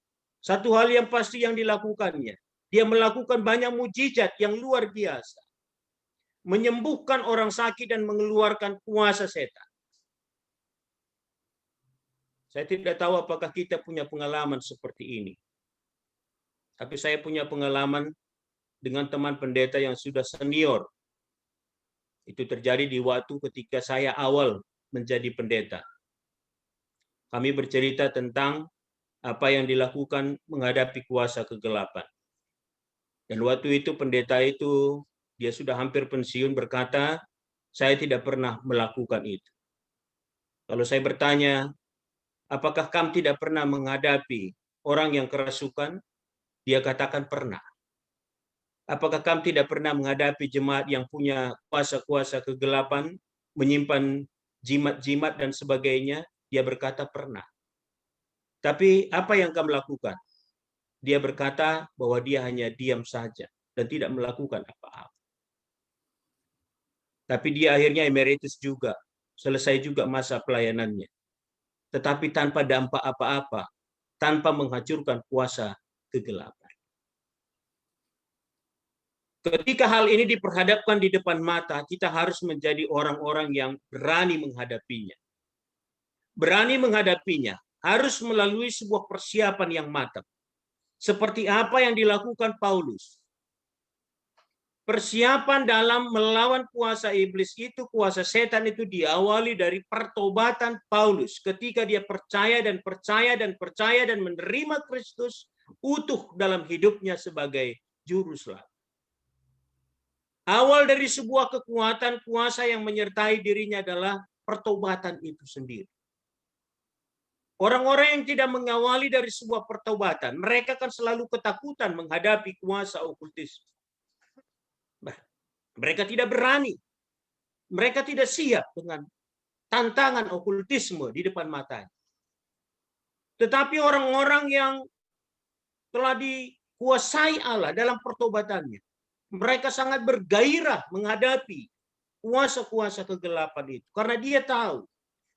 Satu hal yang pasti yang dilakukannya, dia melakukan banyak mujizat yang luar biasa. Menyembuhkan orang sakit dan mengeluarkan kuasa setan. Saya tidak tahu apakah kita punya pengalaman seperti ini. Tapi saya punya pengalaman dengan teman pendeta yang sudah senior. Itu terjadi di waktu ketika saya awal menjadi pendeta. Kami bercerita tentang apa yang dilakukan menghadapi kuasa kegelapan. Dan waktu itu pendeta itu, dia sudah hampir pensiun, berkata, saya tidak pernah melakukan itu. Kalau saya bertanya, apakah kamu tidak pernah menghadapi orang yang kerasukan? Dia katakan pernah. Apakah kamu tidak pernah menghadapi jemaat yang punya kuasa-kuasa kegelapan, menyimpan jimat-jimat dan sebagainya? Dia berkata pernah. Tapi apa yang kamu lakukan? Dia berkata bahwa dia hanya diam saja dan tidak melakukan apa-apa. Tapi dia akhirnya emeritus juga, selesai juga masa pelayanannya. Tetapi tanpa dampak apa-apa, tanpa menghancurkan kuasa kegelapan. Ketika hal ini diperhadapkan di depan mata, kita harus menjadi orang-orang yang berani menghadapinya. Berani menghadapinya harus melalui sebuah persiapan yang matang. Seperti apa yang dilakukan Paulus. Persiapan dalam melawan kuasa iblis itu, kuasa setan itu diawali dari pertobatan Paulus. Ketika dia percaya dan percaya dan percaya dan menerima Kristus utuh dalam hidupnya sebagai juru selamat. Awal dari sebuah kekuatan kuasa yang menyertai dirinya adalah pertobatan itu sendiri. Orang-orang yang tidak mengawali dari sebuah pertobatan, mereka kan selalu ketakutan menghadapi kuasa okultisme. Mereka tidak berani. Mereka tidak siap dengan tantangan okultisme di depan matanya. Tetapi orang-orang yang telah dikuasai Allah dalam pertobatannya, mereka sangat bergairah menghadapi kuasa-kuasa kegelapan itu. Karena dia tahu,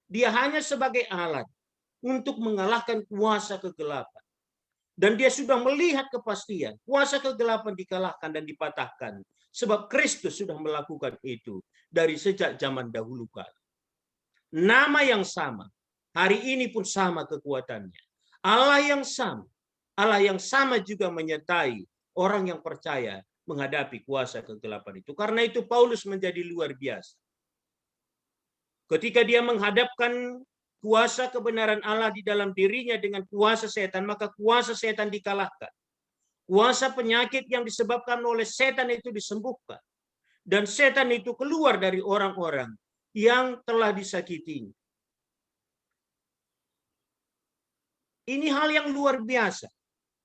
dia hanya sebagai alat untuk mengalahkan kuasa kegelapan. Dan dia sudah melihat kepastian, kuasa kegelapan dikalahkan dan dipatahkan. Sebab Kristus sudah melakukan itu dari sejak zaman dahulu kala. Nama yang sama, hari ini pun sama kekuatannya. Allah yang sama juga menyertai orang yang percaya menghadapi kuasa kegelapan itu. Karena itu Paulus menjadi luar biasa. Ketika dia menghadapkan kuasa kebenaran Allah di dalam dirinya dengan kuasa setan, maka kuasa setan dikalahkan. Kuasa penyakit yang disebabkan oleh setan itu disembuhkan. Dan setan itu keluar dari orang-orang yang telah disakitinya. Ini hal yang luar biasa.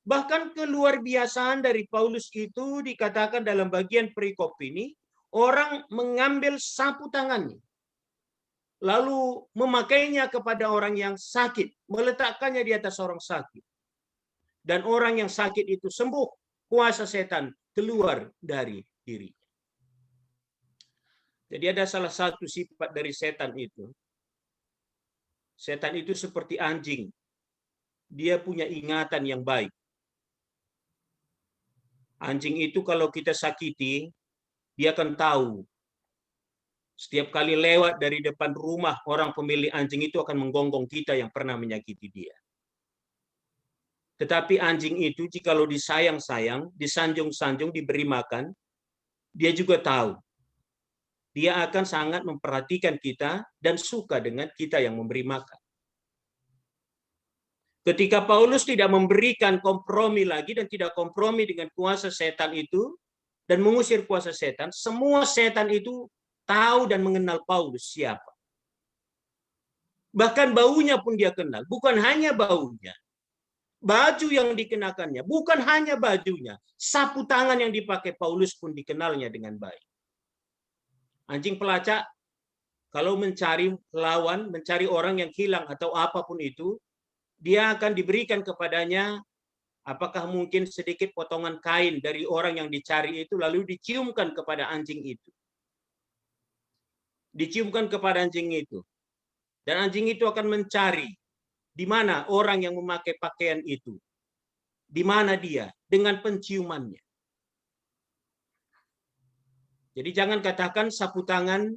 Bahkan keluarbiasaan dari Paulus itu dikatakan dalam bagian perikop ini, orang mengambil sapu tangannya, lalu memakainya kepada orang yang sakit, meletakkannya di atas orang sakit. Dan orang yang sakit itu sembuh, kuasa setan keluar dari dirinya. Jadi ada salah satu sifat dari setan itu. Setan itu seperti anjing. Dia punya ingatan yang baik. Anjing itu kalau kita sakiti, dia akan tahu. Setiap kali lewat dari depan rumah orang pemilik anjing itu akan menggonggong kita yang pernah menyakiti dia. Tetapi anjing itu jikalau disayang-sayang, disanjung-sanjung, diberi makan, dia juga tahu. Dia akan sangat memperhatikan kita dan suka dengan kita yang memberi makan. Ketika Paulus tidak memberikan kompromi lagi dan tidak kompromi dengan kuasa setan itu dan mengusir kuasa setan, semua setan itu tahu dan mengenal Paulus siapa. Bahkan baunya pun dia kenal, bukan hanya baunya. Baju yang dikenakannya, bukan hanya bajunya, sapu tangan yang dipakai Paulus pun dikenalnya dengan baik. Anjing pelacak kalau mencari lawan, mencari orang yang hilang atau apapun itu, dia akan diberikan kepadanya apakah mungkin sedikit potongan kain dari orang yang dicari itu, lalu diciumkan kepada anjing itu. Diciumkan kepada anjing itu. Dan anjing itu akan mencari di mana orang yang memakai pakaian itu. Di mana dia dengan penciumannya. Jadi jangan katakan sapu tangan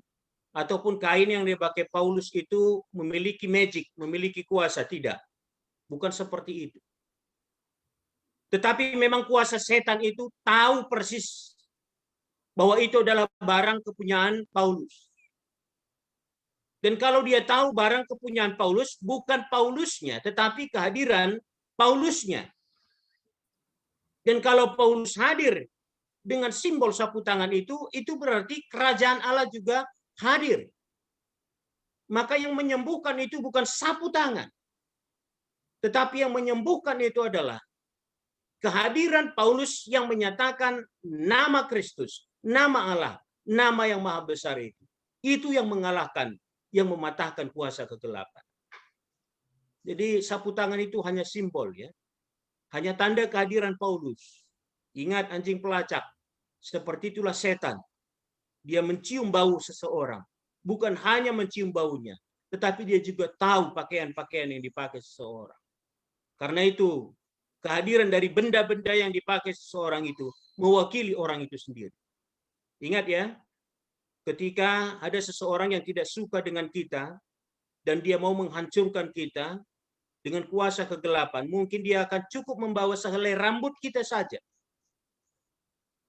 ataupun kain yang dipakai Paulus itu memiliki magic, memiliki kuasa. Tidak. Bukan seperti itu. Tetapi memang kuasa setan itu tahu persis bahwa itu adalah barang kepunyaan Paulus. Dan kalau dia tahu barang kepunyaan Paulus, bukan Paulusnya, tetapi kehadiran Paulusnya. Dan kalau Paulus hadir dengan simbol sapu tangan itu berarti kerajaan Allah juga hadir. Maka yang menyembuhkan itu bukan sapu tangan. Tetapi yang menyembuhkan itu adalah kehadiran Paulus yang menyatakan nama Kristus, nama Allah, nama yang maha besar itu. Itu yang mengalahkan, yang mematahkan kuasa kegelapan. Jadi sapu tangan itu hanya simbol ya. Hanya tanda kehadiran Paulus. Ingat anjing pelacak. Seperti itulah setan. Dia mencium bau seseorang. Bukan hanya mencium baunya. Tetapi dia juga tahu pakaian-pakaian yang dipakai seseorang. Karena itu, kehadiran dari benda-benda yang dipakai seseorang itu mewakili orang itu sendiri. Ingat ya, ketika ada seseorang yang tidak suka dengan kita, dan dia mau menghancurkan kita, dengan kuasa kegelapan, mungkin dia akan cukup membawa sehelai rambut kita saja.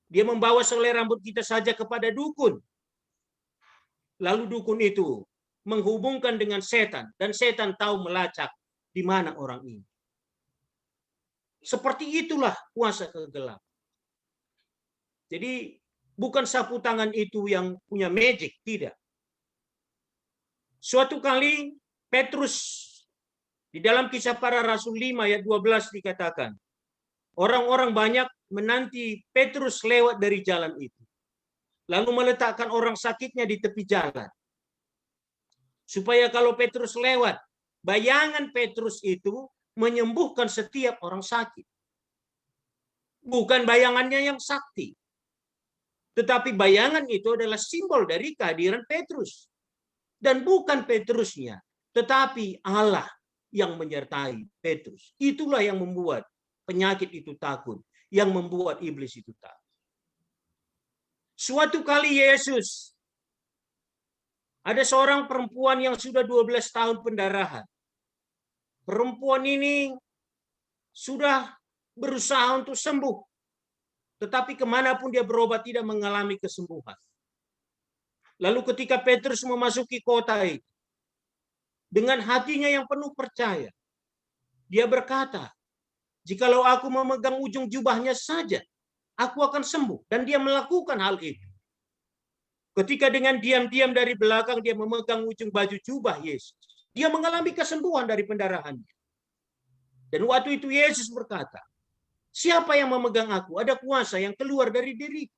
Dia membawa sehelai rambut kita saja kepada dukun. Lalu dukun itu menghubungkan dengan setan, dan setan tahu melacak di mana orang ini. Seperti itulah kuasa kegelapan. Jadi bukan sapu tangan itu yang punya magic, tidak. Suatu kali Petrus di dalam Kisah Para Rasul 5 ayat 12 dikatakan, orang-orang banyak menanti Petrus lewat dari jalan itu. Lalu meletakkan orang sakitnya di tepi jalan. Supaya kalau Petrus lewat, bayangan Petrus itu menyembuhkan setiap orang sakit. Bukan bayangannya yang sakti. Tetapi bayangan itu adalah simbol dari kehadiran Petrus. Dan bukan Petrusnya, tetapi Allah yang menyertai Petrus. Itulah yang membuat penyakit itu takut, yang membuat iblis itu takut. Suatu kali Yesus, ada seorang perempuan yang sudah 12 tahun pendarahan. Perempuan ini sudah berusaha untuk sembuh, tetapi kemanapun dia berobat tidak mengalami kesembuhan. Lalu ketika Petrus memasuki kota itu, dengan hatinya yang penuh percaya, dia berkata, jikalau aku memegang ujung jubahnya saja, aku akan sembuh. Dan dia melakukan hal itu. Ketika dengan diam-diam dari belakang dia memegang ujung baju jubah Yesus, dia mengalami kesembuhan dari pendarahannya. Dan waktu itu Yesus berkata, siapa yang memegang aku? Ada kuasa yang keluar dari diriku.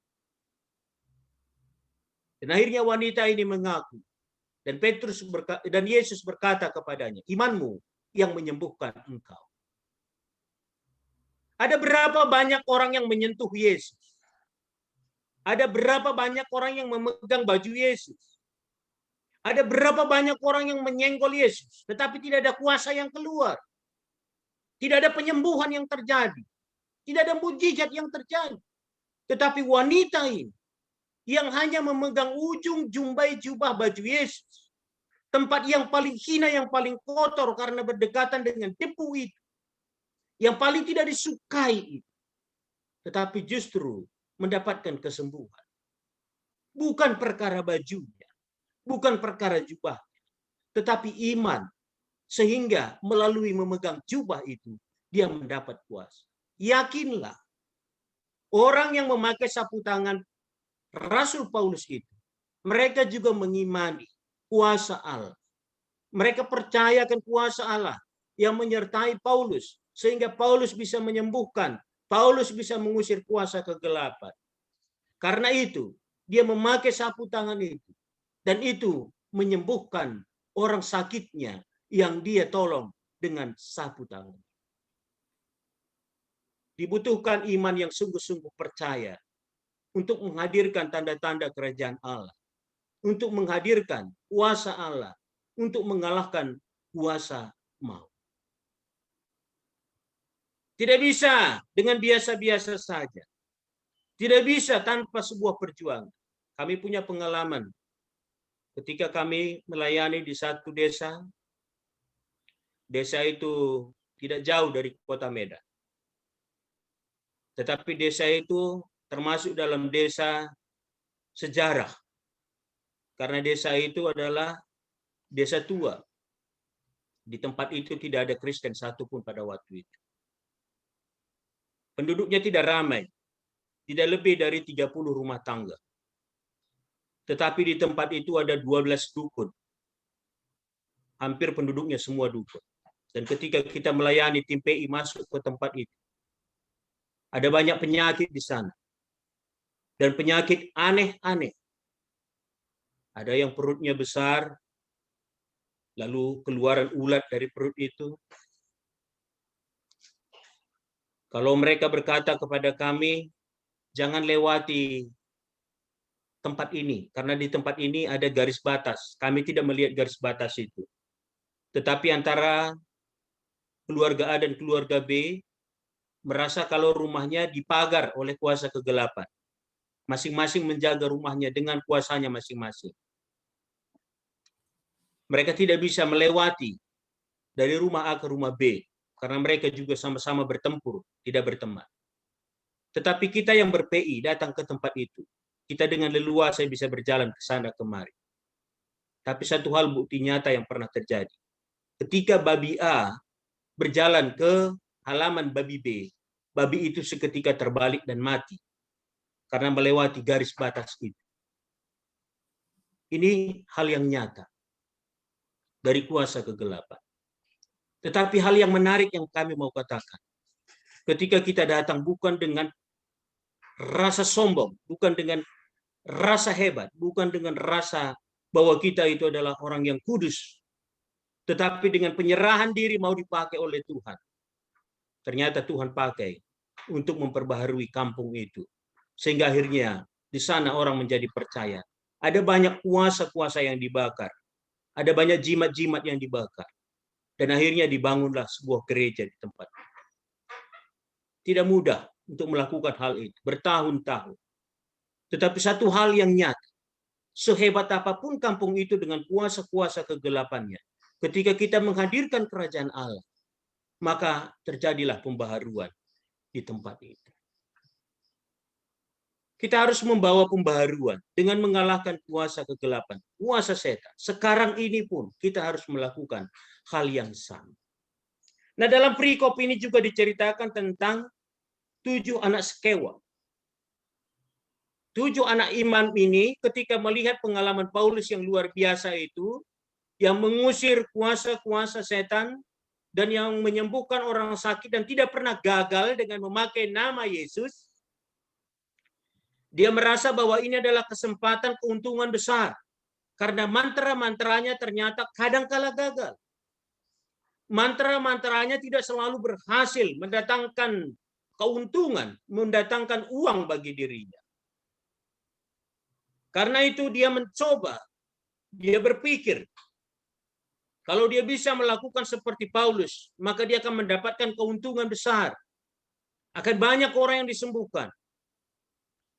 Dan akhirnya wanita ini mengaku. Dan Yesus berkata kepadanya, imanmu yang menyembuhkan engkau. Ada berapa banyak orang yang menyentuh Yesus? Ada berapa banyak orang yang memegang baju Yesus? Ada berapa banyak orang yang menyenggol Yesus, tetapi tidak ada kuasa yang keluar. Tidak ada penyembuhan yang terjadi. Tidak ada mujizat yang terjadi. Tetapi wanita ini, yang hanya memegang ujung jumbai jubah baju Yesus, tempat yang paling hina, yang paling kotor karena berdekatan dengan debu itu, yang paling tidak disukai itu, tetapi justru mendapatkan kesembuhan. Bukan perkara bajunya, bukan perkara jubahnya, tetapi iman, sehingga melalui memegang jubah itu, dia mendapat kuasa. Yakinlah, orang yang memakai sapu tangan Rasul Paulus itu, mereka juga mengimani kuasa Allah. Mereka percayakan kuasa Allah yang menyertai Paulus, sehingga Paulus bisa menyembuhkan, Paulus bisa mengusir kuasa kegelapan. Karena itu, dia memakai sapu tangan itu, dan itu menyembuhkan orang sakitnya yang dia tolong dengan sapu tangan. Dibutuhkan iman yang sungguh-sungguh percaya untuk menghadirkan tanda-tanda kerajaan Allah, untuk menghadirkan kuasa Allah, untuk mengalahkan kuasa maut. Tidak bisa dengan biasa-biasa saja. Tidak bisa tanpa sebuah perjuangan. Kami punya pengalaman ketika kami melayani di satu desa. Desa itu tidak jauh dari kota Medan. Tetapi desa itu termasuk dalam desa sejarah. Karena desa itu adalah desa tua. Di tempat itu tidak ada Kristen satupun pada waktu itu. Penduduknya tidak ramai, tidak lebih dari 30 rumah tangga. Tetapi di tempat itu ada 12 dukun. Hampir penduduknya semua dukun. Dan ketika kita melayani tim PI masuk ke tempat itu, ada banyak penyakit di sana. Dan penyakit aneh-aneh. Ada yang perutnya besar, lalu keluaran ulat dari perut itu. Kalau mereka berkata kepada kami, jangan lewati tempat ini, karena di tempat ini ada garis batas. Kami tidak melihat garis batas itu. Tetapi antara keluarga A dan keluarga B merasa kalau rumahnya dipagar oleh kuasa kegelapan. Masing-masing menjaga rumahnya dengan kuasanya masing-masing. Mereka tidak bisa melewati dari rumah A ke rumah B, karena mereka juga sama-sama bertempur, tidak berteman. Tetapi kita yang ber-PI datang ke tempat itu, kita dengan leluasa bisa berjalan ke sana kemari. Tapi satu hal bukti nyata yang pernah terjadi. Ketika babi A berjalan ke halaman babi B, babi itu seketika terbalik dan mati karena melewati garis batas itu. Ini hal yang nyata dari kuasa kegelapan. Tetapi hal yang menarik yang kami mau katakan, ketika kita datang bukan dengan rasa sombong, bukan dengan rasa hebat, bukan dengan rasa bahwa kita itu adalah orang yang kudus, tetapi dengan penyerahan diri mau dipakai oleh Tuhan. Ternyata Tuhan pakai untuk memperbaharui kampung itu. Sehingga akhirnya di sana orang menjadi percaya. Ada banyak kuasa-kuasa yang dibakar. Ada banyak jimat-jimat yang dibakar. Dan akhirnya dibangunlah sebuah gereja di tempat itu. Tidak mudah untuk melakukan hal itu. Bertahun-tahun. Tetapi satu hal yang nyata. Sehebat apapun kampung itu dengan kuasa-kuasa kegelapannya. Ketika kita menghadirkan kerajaan Allah, maka terjadilah pembaharuan di tempat itu. Kita harus membawa pembaharuan dengan mengalahkan kuasa kegelapan, kuasa setan. Sekarang ini pun kita harus melakukan hal yang sama. Nah, dalam perikop ini juga diceritakan tentang 7 anak Skewa. 7 anak iman ini ketika melihat pengalaman Paulus yang luar biasa itu, yang mengusir kuasa-kuasa setan dan yang menyembuhkan orang sakit dan tidak pernah gagal dengan memakai nama Yesus, dia merasa bahwa ini adalah kesempatan keuntungan besar. Karena mantra-mantranya ternyata kadangkala gagal. Mantra-mantranya tidak selalu berhasil mendatangkan keuntungan, mendatangkan uang bagi dirinya. Karena itu dia mencoba, dia berpikir, kalau dia bisa melakukan seperti Paulus, maka dia akan mendapatkan keuntungan besar. Akan banyak orang yang disembuhkan.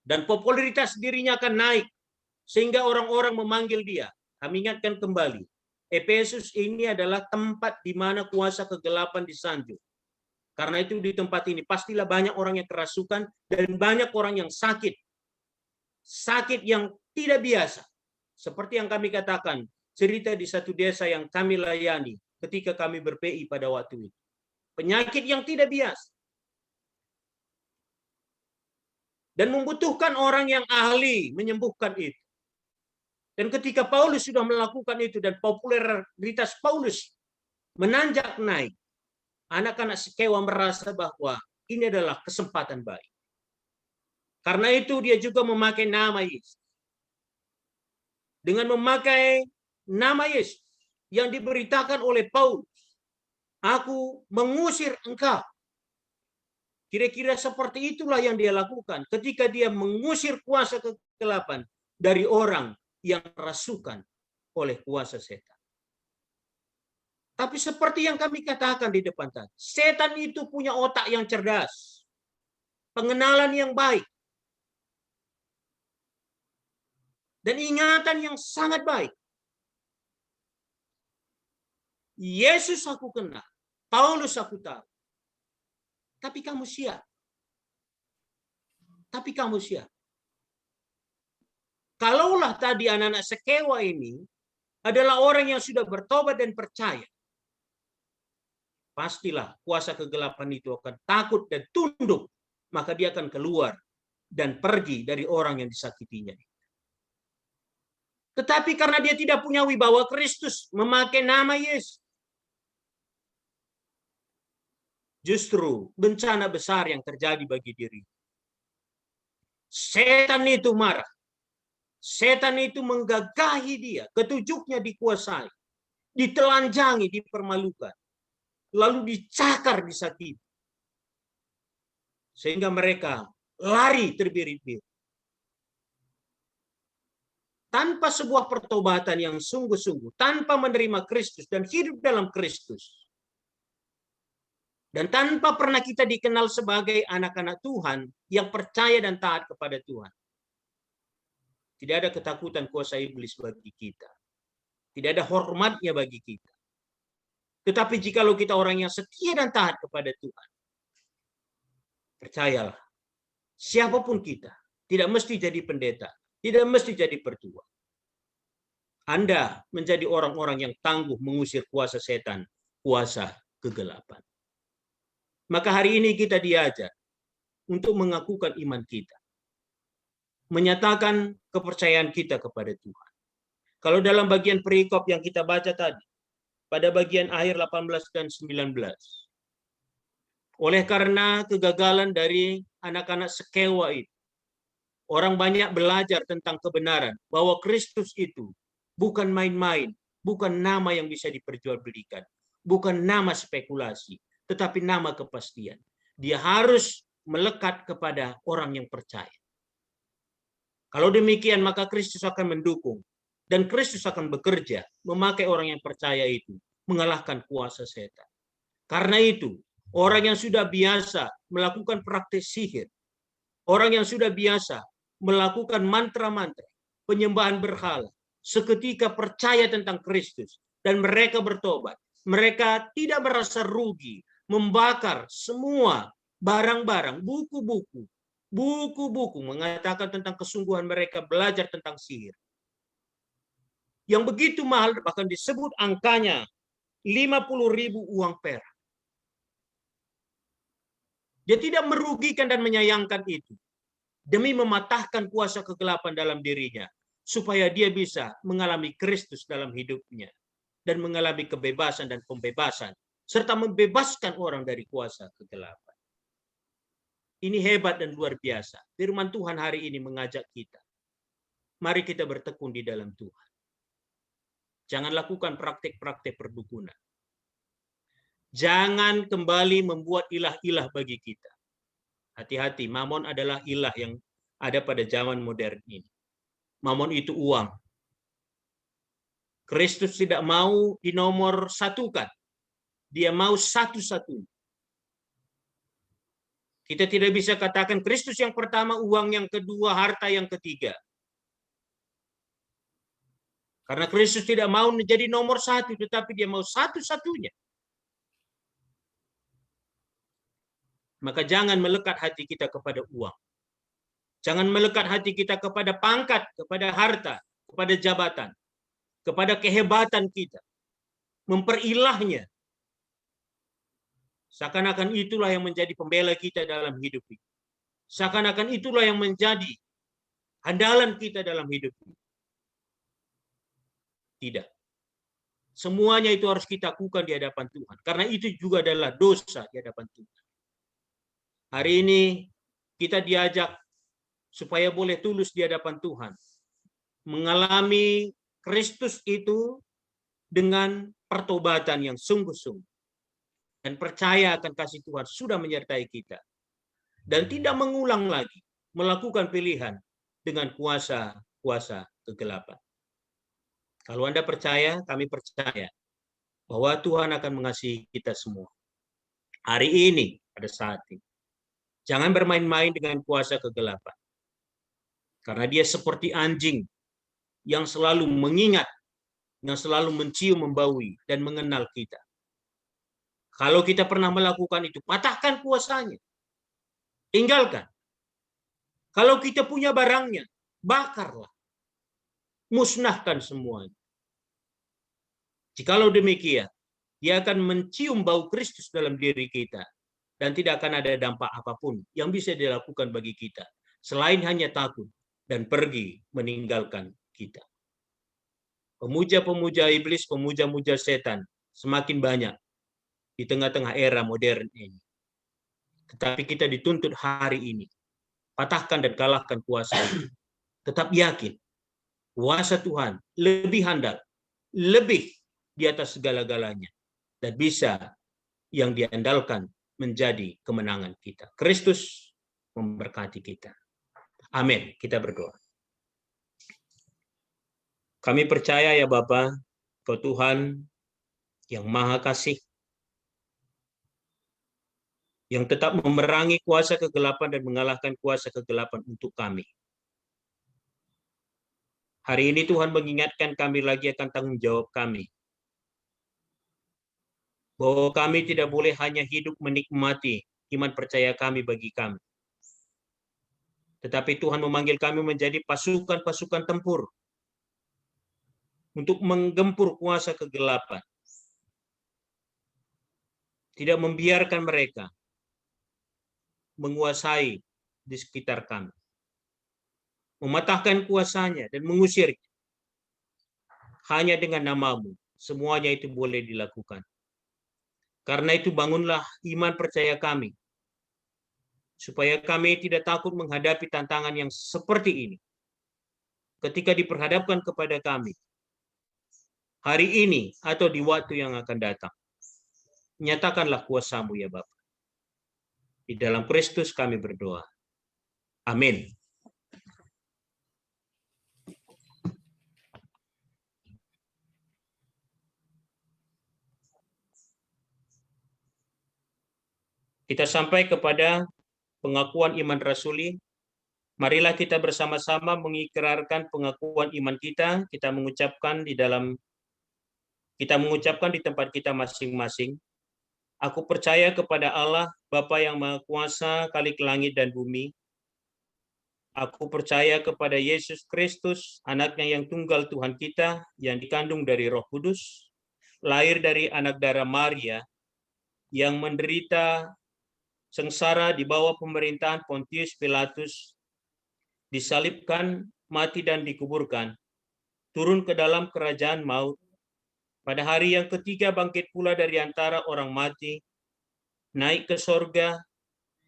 Dan popularitas dirinya akan naik. Sehingga orang-orang memanggil dia. Kami ingatkan kembali. Efesus ini adalah tempat di mana kuasa kegelapan disanjung. Karena itu di tempat ini pastilah banyak orang yang kerasukan dan banyak orang yang sakit. Sakit yang tidak biasa. Seperti yang kami katakan, cerita di satu desa yang kami layani ketika kami ber-PI pada waktu itu. Penyakit yang tidak biasa. Dan membutuhkan orang yang ahli menyembuhkan itu. Dan ketika Paulus sudah melakukan itu dan popularitas Paulus menanjak naik, anak-anak Skewa merasa bahwa ini adalah kesempatan baik. Karena itu dia juga memakai nama Yesus. Dengan memakai nama Yesus yang diberitakan oleh Paulus, aku mengusir engkau. Kira-kira seperti itulah yang dia lakukan ketika dia mengusir kuasa kegelapan dari orang yang kerasukan oleh kuasa setan. Tapi seperti yang kami katakan di depan tadi, setan itu punya otak yang cerdas, pengenalan yang baik, dan ingatan yang sangat baik. Yesus aku kenal, Paulus aku tahu. Tapi kamu siap. Tapi kamu siap. Kalaulah tadi anak-anak Skewa ini adalah orang yang sudah bertobat dan percaya, pastilah kuasa kegelapan itu akan takut dan tunduk maka dia akan keluar dan pergi dari orang yang disakitinya. Tetapi karena dia tidak punya wibawa Kristus, memakai nama Yesus, justru bencana besar yang terjadi bagi diri. Setan itu marah. Setan itu menggagahi dia, ketujuhnya dikuasai, ditelanjangi, dipermalukan, lalu dicakar, disakiti. Sehingga mereka lari terbirit-birit. Tanpa sebuah pertobatan yang sungguh-sungguh, tanpa menerima Kristus dan hidup dalam Kristus, dan tanpa pernah kita dikenal sebagai anak-anak Tuhan yang percaya dan taat kepada Tuhan, tidak ada ketakutan kuasa iblis bagi kita. Tidak ada hormatnya bagi kita. Tetapi jikalau kita orang yang setia dan taat kepada Tuhan, percayalah, siapapun kita, tidak mesti jadi pendeta, tidak mesti jadi pertua. Anda menjadi orang-orang yang tangguh mengusir kuasa setan, kuasa kegelapan. Maka hari ini kita diajak untuk mengakukan iman kita, menyatakan kepercayaan kita kepada Tuhan. Kalau dalam bagian perikop yang kita baca tadi, pada bagian akhir 18 dan 19, oleh karena kegagalan dari anak-anak Sekewa itu, orang banyak belajar tentang kebenaran bahwa Kristus itu bukan main-main, bukan nama yang bisa diperjualbelikan, bukan nama spekulasi, tetapi nama kepastian. Dia harus melekat kepada orang yang percaya. Kalau demikian, maka Kristus akan mendukung dan Kristus akan bekerja memakai orang yang percaya itu mengalahkan kuasa setan. Karena itu, orang yang sudah biasa melakukan praktik sihir, orang yang sudah biasa melakukan mantra-mantra, penyembahan berhala, seketika percaya tentang Kristus dan mereka bertobat, mereka tidak merasa rugi membakar semua barang-barang, buku-buku mengatakan tentang kesungguhan mereka belajar tentang sihir. Yang begitu mahal, bahkan disebut angkanya 50.000 uang perak. Dia tidak merugikan dan menyayangkan itu demi mematahkan kuasa kegelapan dalam dirinya, supaya dia bisa mengalami Kristus dalam hidupnya dan mengalami kebebasan dan pembebasan, serta membebaskan orang dari kuasa kegelapan. Ini hebat dan luar biasa. Firman Tuhan hari ini mengajak kita. Mari kita bertekun di dalam Tuhan. Jangan lakukan praktik-praktik perdukunan. Jangan kembali membuat ilah-ilah bagi kita. Hati-hati, Mamon adalah ilah yang ada pada zaman modern ini. Mamon itu uang. Kristus tidak mau dinomor satukan. Dia mau satu-satunya. Kita tidak bisa katakan Kristus yang pertama, uang yang kedua, harta yang ketiga. Karena Kristus tidak mau menjadi nomor satu, tetapi dia mau satu-satunya. Maka jangan melekat hati kita kepada uang. Jangan melekat hati kita kepada pangkat, kepada harta, kepada jabatan, kepada kehebatan kita. Memperilahnya. Seakan-akan itulah yang menjadi pembela kita dalam hidup ini. Seakan-akan itulah yang menjadi andalan kita dalam hidup ini. Tidak. Semuanya itu harus kita lakukan di hadapan Tuhan. Karena itu juga adalah dosa di hadapan Tuhan. Hari ini kita diajak supaya boleh tulus di hadapan Tuhan. Mengalami Kristus itu dengan pertobatan yang sungguh-sungguh. Dan percaya akan kasih Tuhan sudah menyertai kita. Dan tidak mengulang lagi melakukan pilihan dengan kuasa kegelapan. Kalau Anda percaya, kami percaya bahwa Tuhan akan mengasihi kita semua. Hari ini, pada saat ini. Jangan bermain-main dengan kuasa kegelapan. Karena dia seperti anjing yang selalu mengingat, yang selalu mencium, membaui, dan mengenal kita. Kalau kita pernah melakukan itu, patahkan kuasanya. Tinggalkan. Kalau kita punya barangnya, bakarlah. Musnahkan semuanya. Jikalau demikian, dia akan mencium bau Kristus dalam diri kita. dan tidak akan ada dampak apapun yang bisa dilakukan bagi kita selain hanya takut dan pergi meninggalkan kita. Pemuja-pemuja iblis, pemuja-pemuja setan semakin banyak di tengah-tengah era modern ini. Tetapi kita dituntut hari ini, patahkan dan kalahkan kuasa itu. Tetap yakin, kuasa Tuhan lebih handal, lebih di atas segala-galanya, dan bisa yang diandalkan menjadi kemenangan kita. Kristus memberkati kita. Amin. Kita berdoa. Kami percaya ya Bapa, Kau Tuhan yang Maha Kasih, yang tetap memerangi kuasa kegelapan dan mengalahkan kuasa kegelapan untuk kami. Hari ini Tuhan mengingatkan kami lagi akan tanggung jawab kami. Bahwa kami tidak boleh hanya hidup menikmati iman percaya kami bagi kami. Tetapi Tuhan memanggil kami menjadi pasukan-pasukan tempur untuk menggempur kuasa kegelapan. Tidak membiarkan mereka menguasai di sekitar kami. Mematahkan kuasanya dan mengusir. Hanya dengan nama-Mu, semuanya itu boleh dilakukan. Karena itu bangunlah iman percaya kami, supaya kami tidak takut menghadapi tantangan yang seperti ini. Ketika diperhadapkan kepada kami, hari ini atau di waktu yang akan datang. Nyatakanlah kuasa-Mu ya Bapa. Di dalam Kristus kami berdoa. Amin. Kita sampai kepada pengakuan iman rasuli. Marilah kita bersama-sama mengikrarkan pengakuan iman kita. Kita mengucapkan di tempat kita masing-masing. Aku percaya kepada Allah, Bapa yang Maha Kuasa, Khalik langit dan bumi. Aku percaya kepada Yesus Kristus, anaknya yang tunggal Tuhan kita, yang dikandung dari Roh Kudus, lahir dari anak darah Maria, yang menderita sengsara di bawah pemerintahan Pontius Pilatus, disalibkan, mati dan dikuburkan, turun ke dalam kerajaan maut, pada hari yang ketiga bangkit pula dari antara orang mati, naik ke sorga,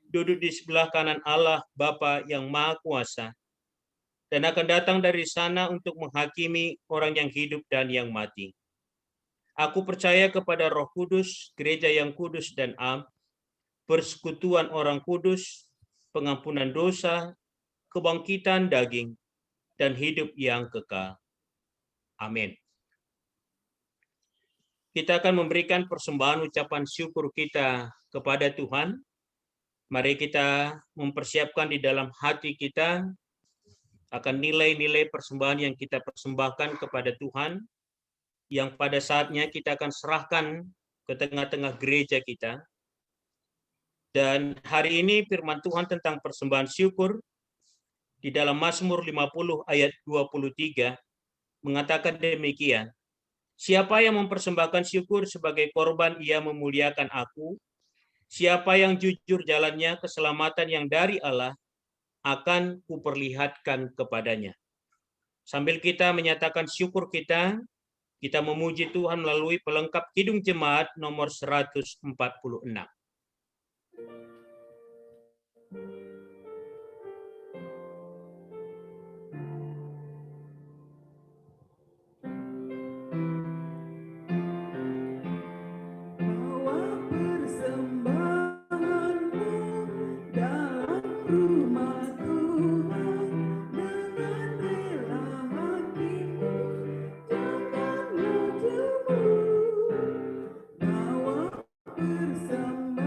duduk di sebelah kanan Allah Bapa yang Maha Kuasa, dan akan datang dari sana untuk menghakimi orang yang hidup dan yang mati. Aku percaya kepada Roh Kudus, gereja yang kudus dan am, persekutuan orang kudus, pengampunan dosa, kebangkitan daging, dan hidup yang kekal. Amin. Kita akan memberikan persembahan ucapan syukur kita kepada Tuhan. Mari kita mempersiapkan di dalam hati kita akan nilai-nilai persembahan yang kita persembahkan kepada Tuhan, yang pada saatnya kita akan serahkan ke tengah-tengah gereja kita. Dan hari ini firman Tuhan tentang persembahan syukur di dalam Mazmur 50 ayat 23 mengatakan demikian. Siapa yang mempersembahkan syukur sebagai korban, ia memuliakan aku. Siapa yang jujur jalannya, keselamatan yang dari Allah akan kuperlihatkan kepadanya. Sambil kita menyatakan syukur kita memuji Tuhan melalui pelengkap Kidung Jemaat nomor 146. Bawa persembahanmu dalam rumah Tuhan dengan rela hatimu, janganlah jemu. Bawa persembahanmu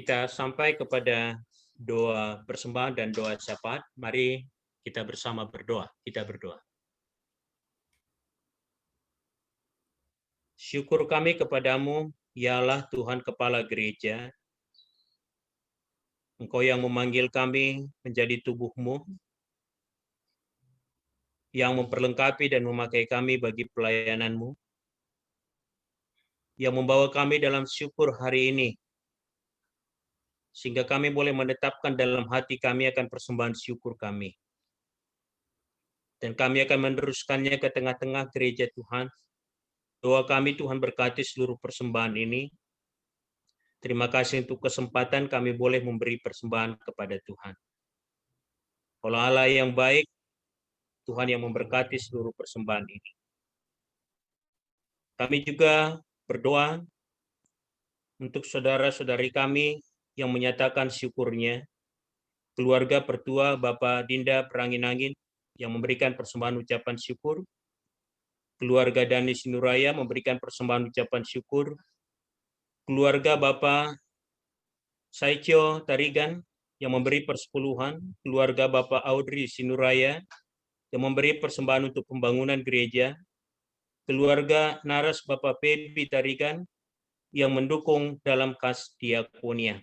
kita sampai kepada doa persembahan dan doa syafaat. Mari kita bersama berdoa. Kita berdoa. Syukur kami kepadamu, ya Allah Tuhan Kepala Gereja. Engkau yang memanggil kami menjadi tubuh-Mu, yang memperlengkapi dan memakai kami bagi pelayanan-Mu, yang membawa kami dalam syukur hari ini, sehingga kami boleh menetapkan dalam hati kami akan persembahan syukur kami. Dan kami akan meneruskannya ke tengah-tengah gereja Tuhan. Doa kami Tuhan berkati seluruh persembahan ini. Terima kasih untuk kesempatan kami boleh memberi persembahan kepada Tuhan. Allah Allah yang baik, Tuhan yang memberkati seluruh persembahan ini. Kami juga berdoa untuk saudara-saudari kami yang menyatakan syukurnya, keluarga pertua Bapak Dinda Peranginangin yang memberikan persembahan ucapan syukur, keluarga Dani Sinuraya memberikan persembahan ucapan syukur, keluarga Bapak Saicio Tarigan yang memberi persepuluhan, keluarga Bapak Audrey Sinuraya yang memberi persembahan untuk pembangunan gereja, keluarga Naras Bapak Pepi Tarigan yang mendukung dalam kas diakonia.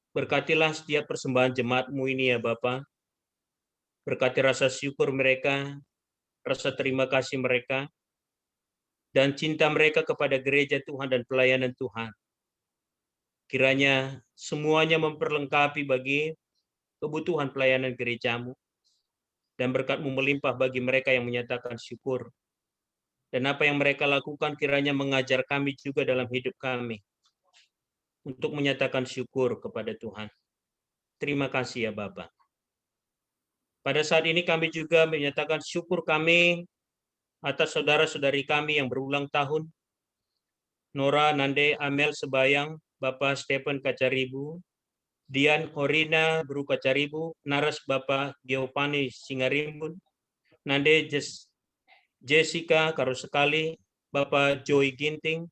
Berkatilah setiap persembahan jemaat-Mu ini ya Bapa. Berkati rasa syukur mereka, rasa terima kasih mereka, dan cinta mereka kepada gereja Tuhan dan pelayanan Tuhan. Kiranya semuanya memperlengkapi bagi kebutuhan pelayanan gereja-Mu, dan berkat-Mu melimpah bagi mereka yang menyatakan syukur. Dan apa yang mereka lakukan kiranya mengajar kami juga dalam hidup kami, untuk menyatakan syukur kepada Tuhan. Terima kasih ya Bapa. Pada saat ini kami juga menyatakan syukur kami atas saudara-saudari kami yang berulang tahun. Nora Nande Amel Sebayang, Bapak Stephen Kacaribu, Dian Orina Bru Kacaribu, Naras Bapak Giovanni Singarimbun, Nande Jessica Karo Sekali, Bapak Joy Ginting,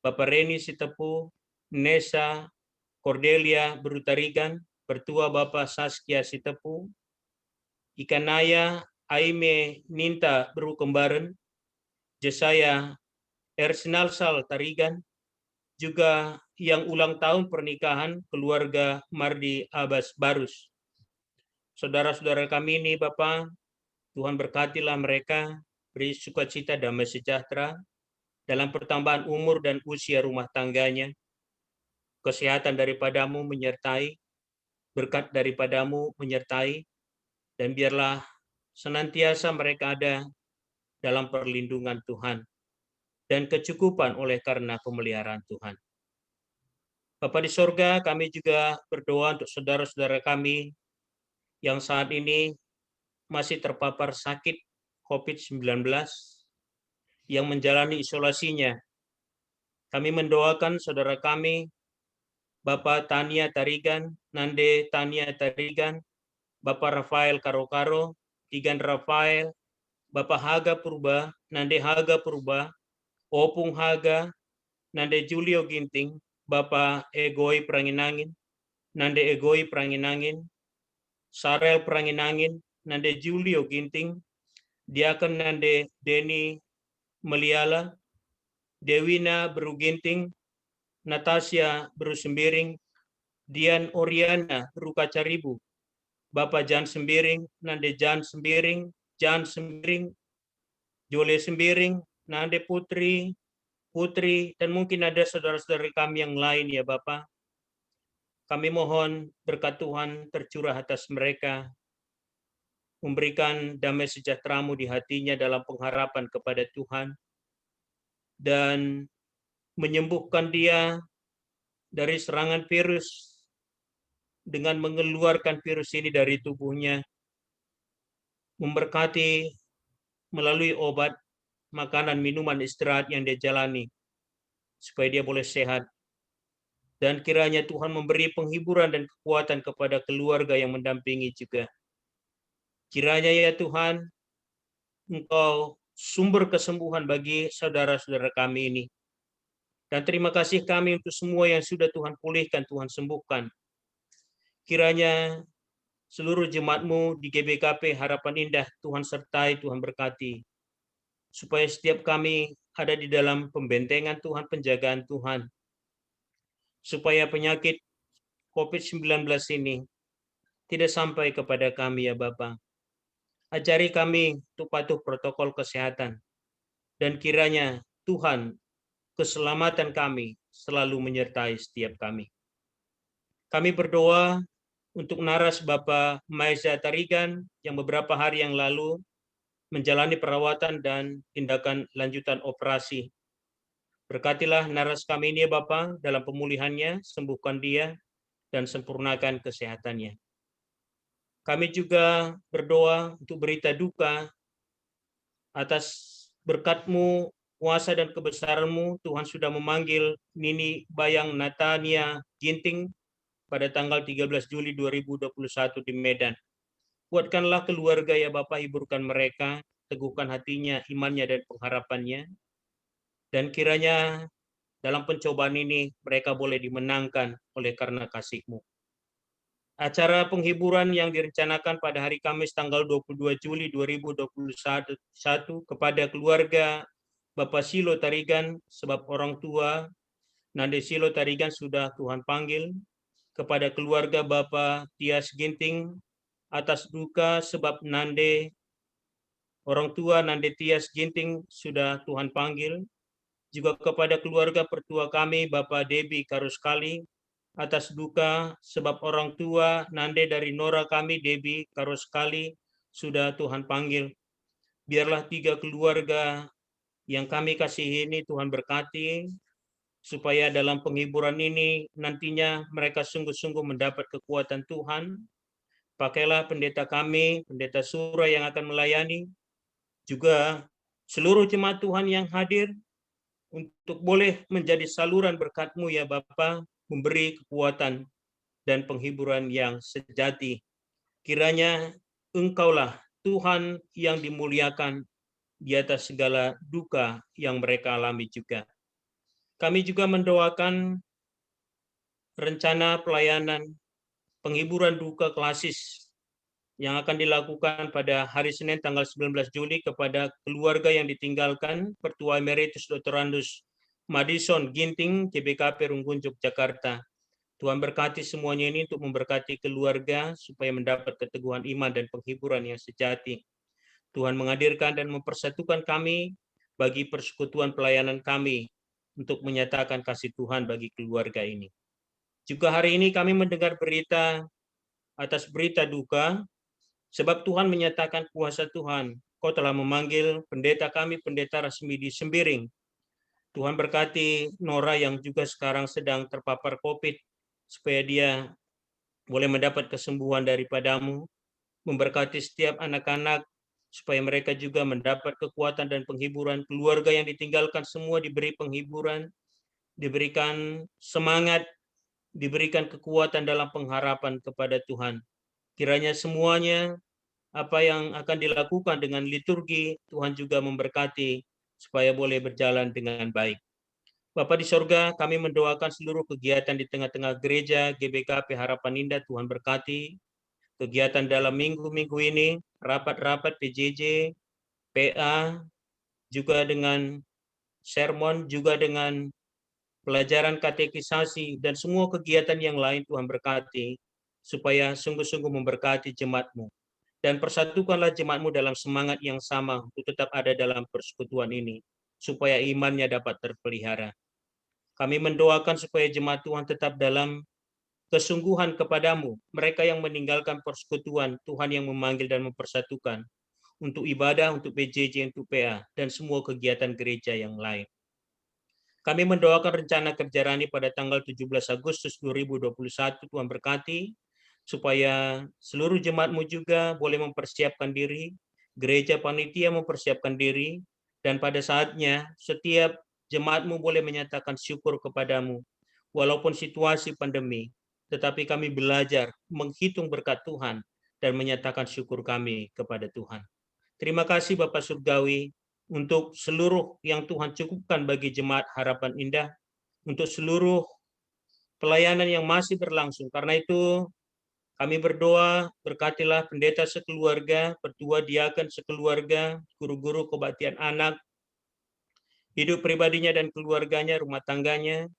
Bapak Reni Sitepu, Nesa Cordelia Berutarigan, Pertua Bapak Saskia Sitepu, Ikanaya Aime Ninta Beru Kembaren, Jesaya Ersinalsal Tarigan, juga yang ulang tahun pernikahan keluarga Mardi Abbas Barus. Saudara-saudara kami ini Bapak, Tuhan berkatilah mereka, beri sukacita damai sejahtera dalam pertambahan umur dan usia rumah tangganya. Kesehatan daripada-Mu menyertai, berkat daripada-Mu menyertai, dan biarlah senantiasa mereka ada dalam perlindungan Tuhan dan kecukupan oleh karena pemeliharaan Tuhan. Bapa di sorga, kami juga berdoa untuk saudara-saudara kami yang saat ini masih terpapar sakit COVID-19 yang menjalani isolasinya. Kami mendoakan saudara kami, Bapak Tania Tarigan, Nande Tania Tarigan, Bapak Rafael Karo-Karo, Tigan Rafael, Bapak Haga Purba, Nande Haga Purba, Opung Haga, Nande Julio Ginting, Bapak Egoi Pranginangin, Nande Egoi Pranginangin, Sarel Pranginangin, Nande Julio Ginting, Diaken Nande Deni Meliala, Dewina Beru Ginting, Natasha Beru Sembiring, Dian Oriana Beru Kacaribu, Bapak Jan Sembiring, Nande Jan Sembiring, Jole Sembiring, Nande Putri, dan mungkin ada saudara-saudari kami yang lain ya Bapak. Kami mohon berkat Tuhan tercurah atas mereka, memberikan damai sejahtera-Mu di hatinya dalam pengharapan kepada Tuhan, dan menyembuhkan dia dari serangan virus dengan mengeluarkan virus ini dari tubuhnya, memberkati melalui obat, makanan, minuman, istirahat yang dia jalani, supaya dia boleh sehat. Dan kiranya Tuhan memberi penghiburan dan kekuatan kepada keluarga yang mendampingi juga. Kiranya ya Tuhan, Engkau sumber kesembuhan bagi saudara-saudara kami ini. Dan terima kasih kami untuk semua yang sudah Tuhan pulihkan, Tuhan sembuhkan. Kiranya seluruh jemaat-Mu di GBKP Harapan Indah, Tuhan sertai, Tuhan berkati. Supaya setiap kami ada di dalam pembentengan Tuhan, penjagaan Tuhan. Supaya penyakit COVID-19 ini tidak sampai kepada kami ya Bapa. Ajari kami untuk patuh protokol kesehatan. Dan kiranya Tuhan, keselamatan kami selalu menyertai setiap kami. Kami berdoa untuk Naras Bapak Maeza Tarigan yang beberapa hari yang lalu menjalani perawatan dan tindakan lanjutan operasi. Berkatilah Naras kami ini ya Bapak dalam pemulihannya, sembuhkan dia dan sempurnakan kesehatannya. Kami juga berdoa untuk berita duka atas berkat-Mu, kuasa dan kebesaran-Mu. Tuhan sudah memanggil Nini Bayang Natania Ginting pada tanggal 13 Juli 2021 di Medan. Kuatkanlah keluarga ya Bapak, hiburkan mereka, teguhkan hatinya, imannya dan pengharapannya. Dan kiranya dalam pencobaan ini mereka boleh dimenangkan oleh karena kasih-Mu. Acara penghiburan yang direncanakan pada hari Kamis tanggal 22 Juli 2021 kepada keluarga Bapak Silo Tarigan sebab orang tua Nande Silo Tarigan sudah Tuhan panggil, kepada keluarga Bapak Tias Ginting atas duka sebab orang tua Nande Tias Ginting sudah Tuhan panggil, juga kepada keluarga pertua kami Bapak Debi Karuskali atas duka sebab orang tua Nande dari Nora kami Debi Karuskali sudah Tuhan panggil. Biarlah 3 keluarga yang kami kasihi ini Tuhan berkati, supaya dalam penghiburan ini nantinya mereka sungguh-sungguh mendapat kekuatan Tuhan. Pakailah pendeta kami, pendeta Sura yang akan melayani, juga seluruh jemaat Tuhan yang hadir, untuk boleh menjadi saluran berkat-Mu ya Bapa, memberi kekuatan dan penghiburan yang sejati. Kiranya Engkaulah Tuhan yang dimuliakan di atas segala duka yang mereka alami juga. Kami juga mendoakan rencana pelayanan penghiburan duka klasis yang akan dilakukan pada hari Senin tanggal 19 Juli kepada keluarga yang ditinggalkan Pertua Emeritus Dr. Randus Madison Ginting, GBKP Runggun, Yogyakarta. Tuhan berkati semuanya ini untuk memberkati keluarga supaya mendapat keteguhan iman dan penghiburan yang sejati. Tuhan menghadirkan dan mempersatukan kami bagi persekutuan pelayanan kami untuk menyatakan kasih Tuhan bagi keluarga ini. Juga hari ini kami mendengar berita atas berita duka, sebab Tuhan menyatakan kuasa Tuhan. Kau telah memanggil pendeta kami, pendeta Rasmi di Sembiring. Tuhan berkati Nora yang juga sekarang sedang terpapar COVID, supaya dia boleh mendapat kesembuhan daripada-Mu. Memberkati setiap anak-anak, supaya mereka juga mendapat kekuatan dan penghiburan. Keluarga yang ditinggalkan semua diberi penghiburan, diberikan semangat, diberikan kekuatan dalam pengharapan kepada Tuhan. Kiranya semuanya apa yang akan dilakukan dengan liturgi, Tuhan juga memberkati supaya boleh berjalan dengan baik. Bapa di sorga, kami mendoakan seluruh kegiatan di tengah-tengah gereja GBKP Harapan Indah, Tuhan berkati. Kegiatan dalam minggu-minggu ini, rapat-rapat PJJ, PA, juga dengan sermon, juga dengan pelajaran katekisasi, dan semua kegiatan yang lain Tuhan berkati, supaya sungguh-sungguh memberkati jemaat-Mu. Dan persatukanlah jemaat-Mu dalam semangat yang sama untuk tetap ada dalam persekutuan ini, supaya imannya dapat terpelihara. Kami mendoakan supaya jemaat Tuhan tetap dalam kesungguhan kepada-Mu. Mereka yang meninggalkan persekutuan, Tuhan yang memanggil dan mempersatukan untuk ibadah, untuk PJJ, untuk PA, dan semua kegiatan gereja yang lain. Kami mendoakan rencana kerja Rani pada tanggal 17 Agustus 2021, Tuhan berkati, supaya seluruh jemaat-Mu juga boleh mempersiapkan diri, gereja panitia mempersiapkan diri, dan pada saatnya setiap jemaat-Mu boleh menyatakan syukur kepada-Mu. Walaupun situasi pandemi, tetapi kami belajar menghitung berkat Tuhan dan menyatakan syukur kami kepada Tuhan. Terima kasih Bapak Surgawi untuk seluruh yang Tuhan cukupkan bagi jemaat Harapan Indah. untuk seluruh pelayanan yang masih berlangsung. Karena itu kami berdoa, berkatilah pendeta sekeluarga, petua diaken sekeluarga, guru-guru kebaktian anak, hidup pribadinya dan keluarganya, rumah tangganya.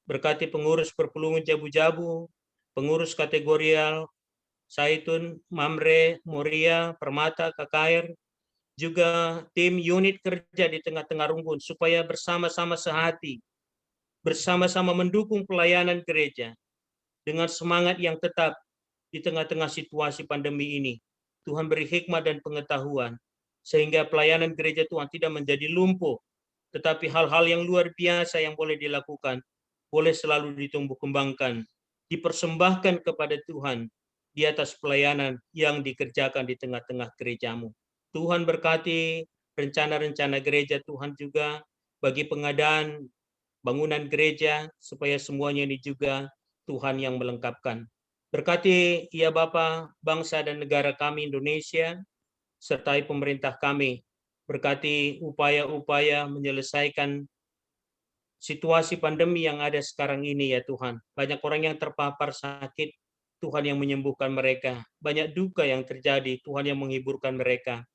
Berkati pengurus perpulungan Jabu-Jabu, pengurus kategorial Saitun, Mamre, Moria, Permata, KKR, juga tim unit kerja di tengah-tengah rumpun, supaya bersama-sama sehati, bersama-sama mendukung pelayanan gereja dengan semangat yang tetap di tengah-tengah situasi pandemi ini. Tuhan beri hikmat dan pengetahuan, sehingga pelayanan gereja Tuhan tidak menjadi lumpuh, tetapi hal-hal yang luar biasa yang boleh dilakukan, boleh selalu ditumbuh kembangkan, dipersembahkan kepada Tuhan di atas pelayanan yang dikerjakan di tengah-tengah gerejamu. Tuhan berkati rencana-rencana gereja Tuhan juga bagi pengadaan bangunan gereja, supaya semuanya ini juga Tuhan yang melengkapkan. Berkati ya Bapa, bangsa dan negara kami Indonesia, sertai pemerintah kami. Berkati upaya-upaya menyelesaikan situasi pandemi yang ada sekarang ini ya Tuhan. Banyak orang yang terpapar sakit, Tuhan yang menyembuhkan mereka. Banyak duka yang terjadi, Tuhan yang menghiburkan mereka.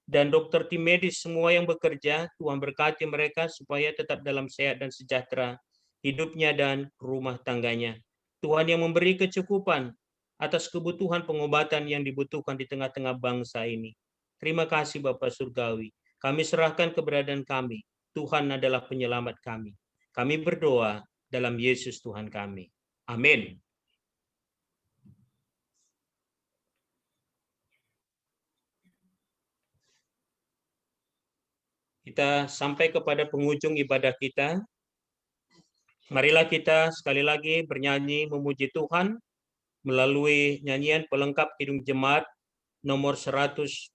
Dan dokter tim medis semua yang bekerja, Tuhan berkati mereka supaya tetap dalam sehat dan sejahtera hidupnya dan rumah tangganya. Tuhan yang memberi kecukupan atas kebutuhan pengobatan yang dibutuhkan di tengah-tengah bangsa ini. Terima kasih Bapa Surgawi. Kami serahkan keberadaan kami. Tuhan adalah penyelamat kami. Kami berdoa dalam Yesus Tuhan kami. Amin. Kita sampai kepada penghujung ibadah kita. Marilah kita sekali lagi bernyanyi memuji Tuhan melalui nyanyian pelengkap Kidung Jemaat nomor 182.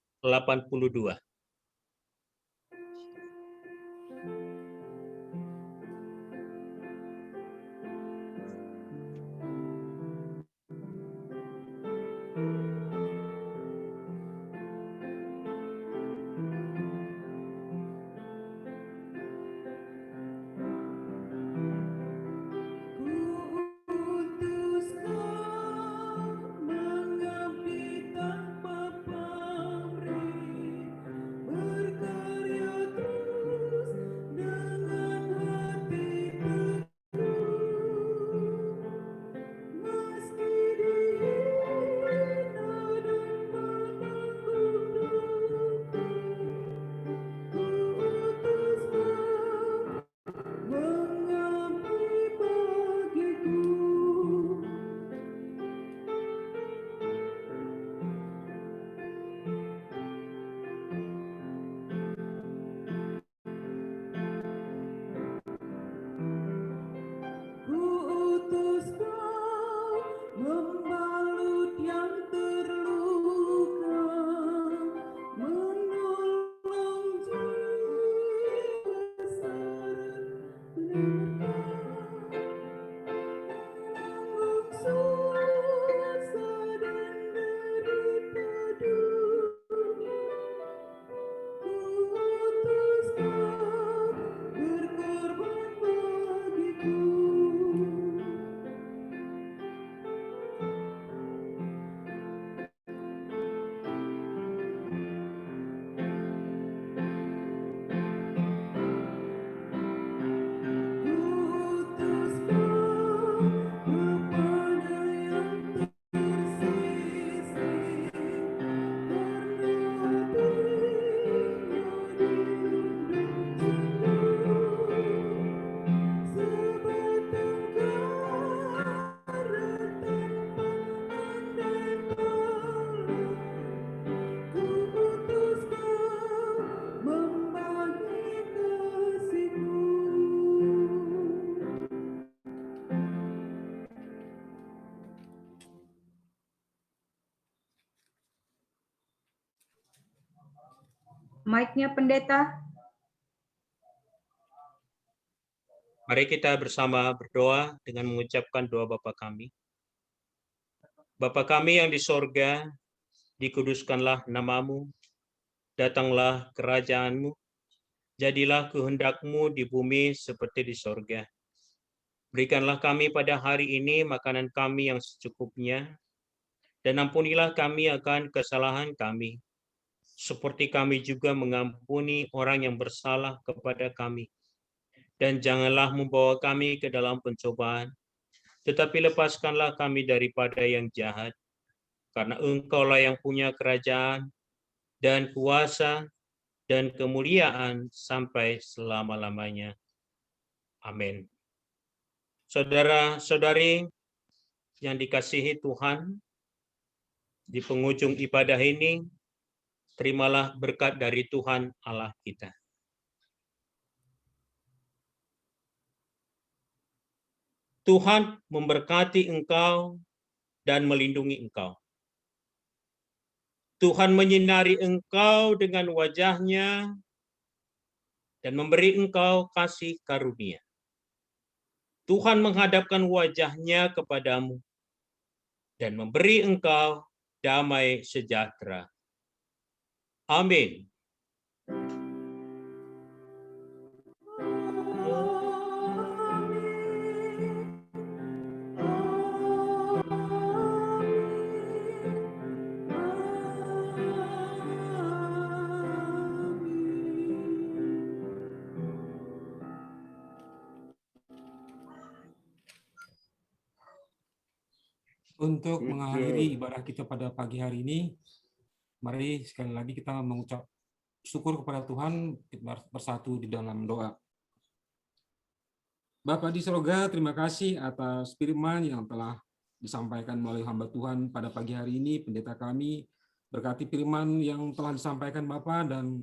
Mengabdi tanpa pamrih, berkarya terus dengan hati teguh. Meski dihina dan menanggung duka, ku utus Kau mengabdi bagiku. Ku utus Kau membalut yang terluka, menolong jiwa serluka, menanggung susah dan derita dunia. Ku utus Kau berkorban bagiku. Utus Kau kepada yang tersisih, karena hatinya dirundung cemburu. Sebatang kara tanpa andai kala, ku utus Kau membagi kasih-Ku. Mic-nya pendeta. Mari kita bersama berdoa dengan mengucapkan doa Bapa kami. Bapa kami yang di sorga, dikuduskanlah namamu, datanglah kerajaanmu, jadilah kehendak-Mu di bumi seperti di sorga. Berikanlah kami pada hari ini makanan kami yang secukupnya, dan ampunilah kami akan kesalahan kami, seperti kami juga mengampuni orang yang bersalah kepada kami. Dan janganlah membawa kami ke dalam pencobaan, tetapi lepaskanlah kami daripada yang jahat, karena Engkaulah yang punya kerajaan, dan kuasa, dan kemuliaan sampai selama-lamanya. Amin. Saudara-saudari yang dikasihi Tuhan, di penghujung ibadah ini, terimalah berkat dari Tuhan Allah kita. Tuhan memberkati engkau dan melindungi engkau. Tuhan menyinari engkau dengan wajah-Nya dan memberi engkau kasih karunia. Tuhan menghadapkan wajah-Nya kepadamu dan memberi engkau damai sejahtera. Amin. Untuk mengakhiri ibadah kita pada pagi hari ini, mari sekali lagi kita mengucap syukur kepada Tuhan, kita bersatu di dalam doa. Bapa di surga, terima kasih atas firman yang telah disampaikan melalui hamba Tuhan pada pagi hari ini, pendeta kami. Berkati firman yang telah disampaikan Bapa dan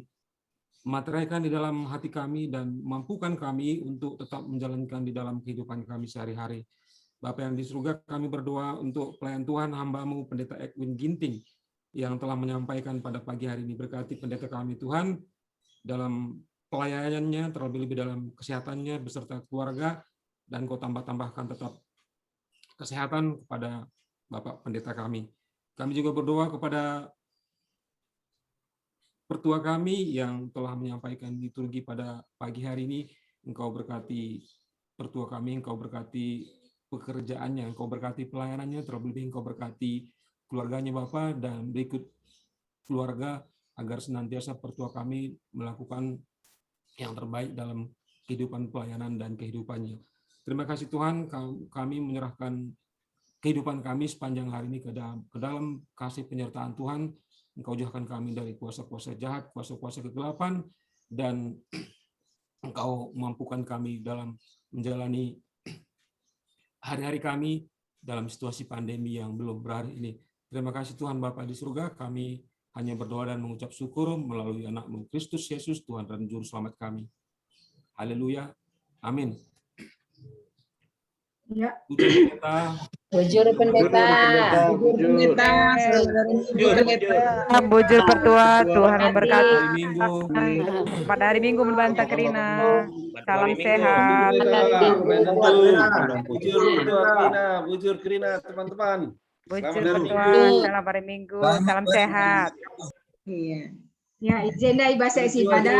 materaikan di dalam hati kami dan mampukan kami untuk tetap menjalankan di dalam kehidupan kami sehari-hari. Bapa yang di surga, kami berdoa untuk pelayan Tuhan hamba-Mu Pendeta Edwin Ginting yang telah menyampaikan pada pagi hari ini. Berkati pendeta kami Tuhan dalam pelayanannya, terlebih-lebih dalam kesehatannya beserta keluarga, dan Kau tambah-tambahkan tetap kesehatan kepada Bapak Pendeta kami. Kami juga berdoa kepada pertua kami yang telah menyampaikan liturgi pada pagi hari ini. Engkau berkati pertua kami, Engkau berkati pekerjaannya, Engkau berkati pelayanannya, terlebih Engkau berkati keluarganya Bapa, dan berikut keluarga agar senantiasa pertua kami melakukan yang terbaik dalam kehidupan pelayanan dan kehidupannya. Terima kasih Tuhan, kami menyerahkan kehidupan kami sepanjang hari ini ke dalam kasih penyertaan Tuhan. Engkau jauhkan kami dari kuasa-kuasa jahat, kuasa-kuasa kegelapan, dan Engkau mampukan kami dalam menjalani hari-hari kami dalam situasi pandemi yang belum berakhir ini. Terima kasih Tuhan Bapa di surga, kami hanya berdoa dan mengucap syukur melalui anak-Mu Kristus Yesus, Tuhan dan Juru Selamat kami. Haleluya. Amin. Ya. Bujur pendeta. Bujur pendeta. Bujur pertua, Tuhan memberkati. Hari Minggu. Pada hari Minggu membantah Kerina. Salam sehat. Bujur pertua Kerina, bujur Kerina teman-teman. Bujur Selamat hari pertua, Minggu. salam hari Minggu. Salam sehat. Iya. Ya, agenda ibadah ibadah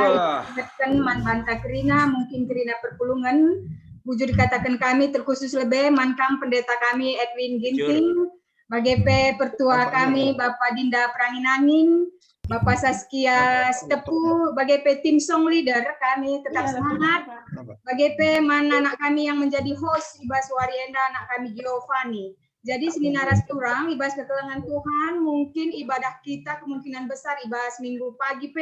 kan manbanta Kerina, mungkin Kerina perpulungan. Bujur dikatakan kami terkhusus lebih mankang pendeta kami Edwin Ginting, BGP pertua kami Bapak Dinda Pranginangin, Bapak Saskia Stepu, BGP tim song leader kami tetap semangat. BGP mana anak kami yang menjadi host Ibas Warienda, anak kami Giovanni. Jadi sini naras kurang Ibas ketelangan Tuhan, mungkin ibadah kita kemungkinan besar Ibas minggu pagi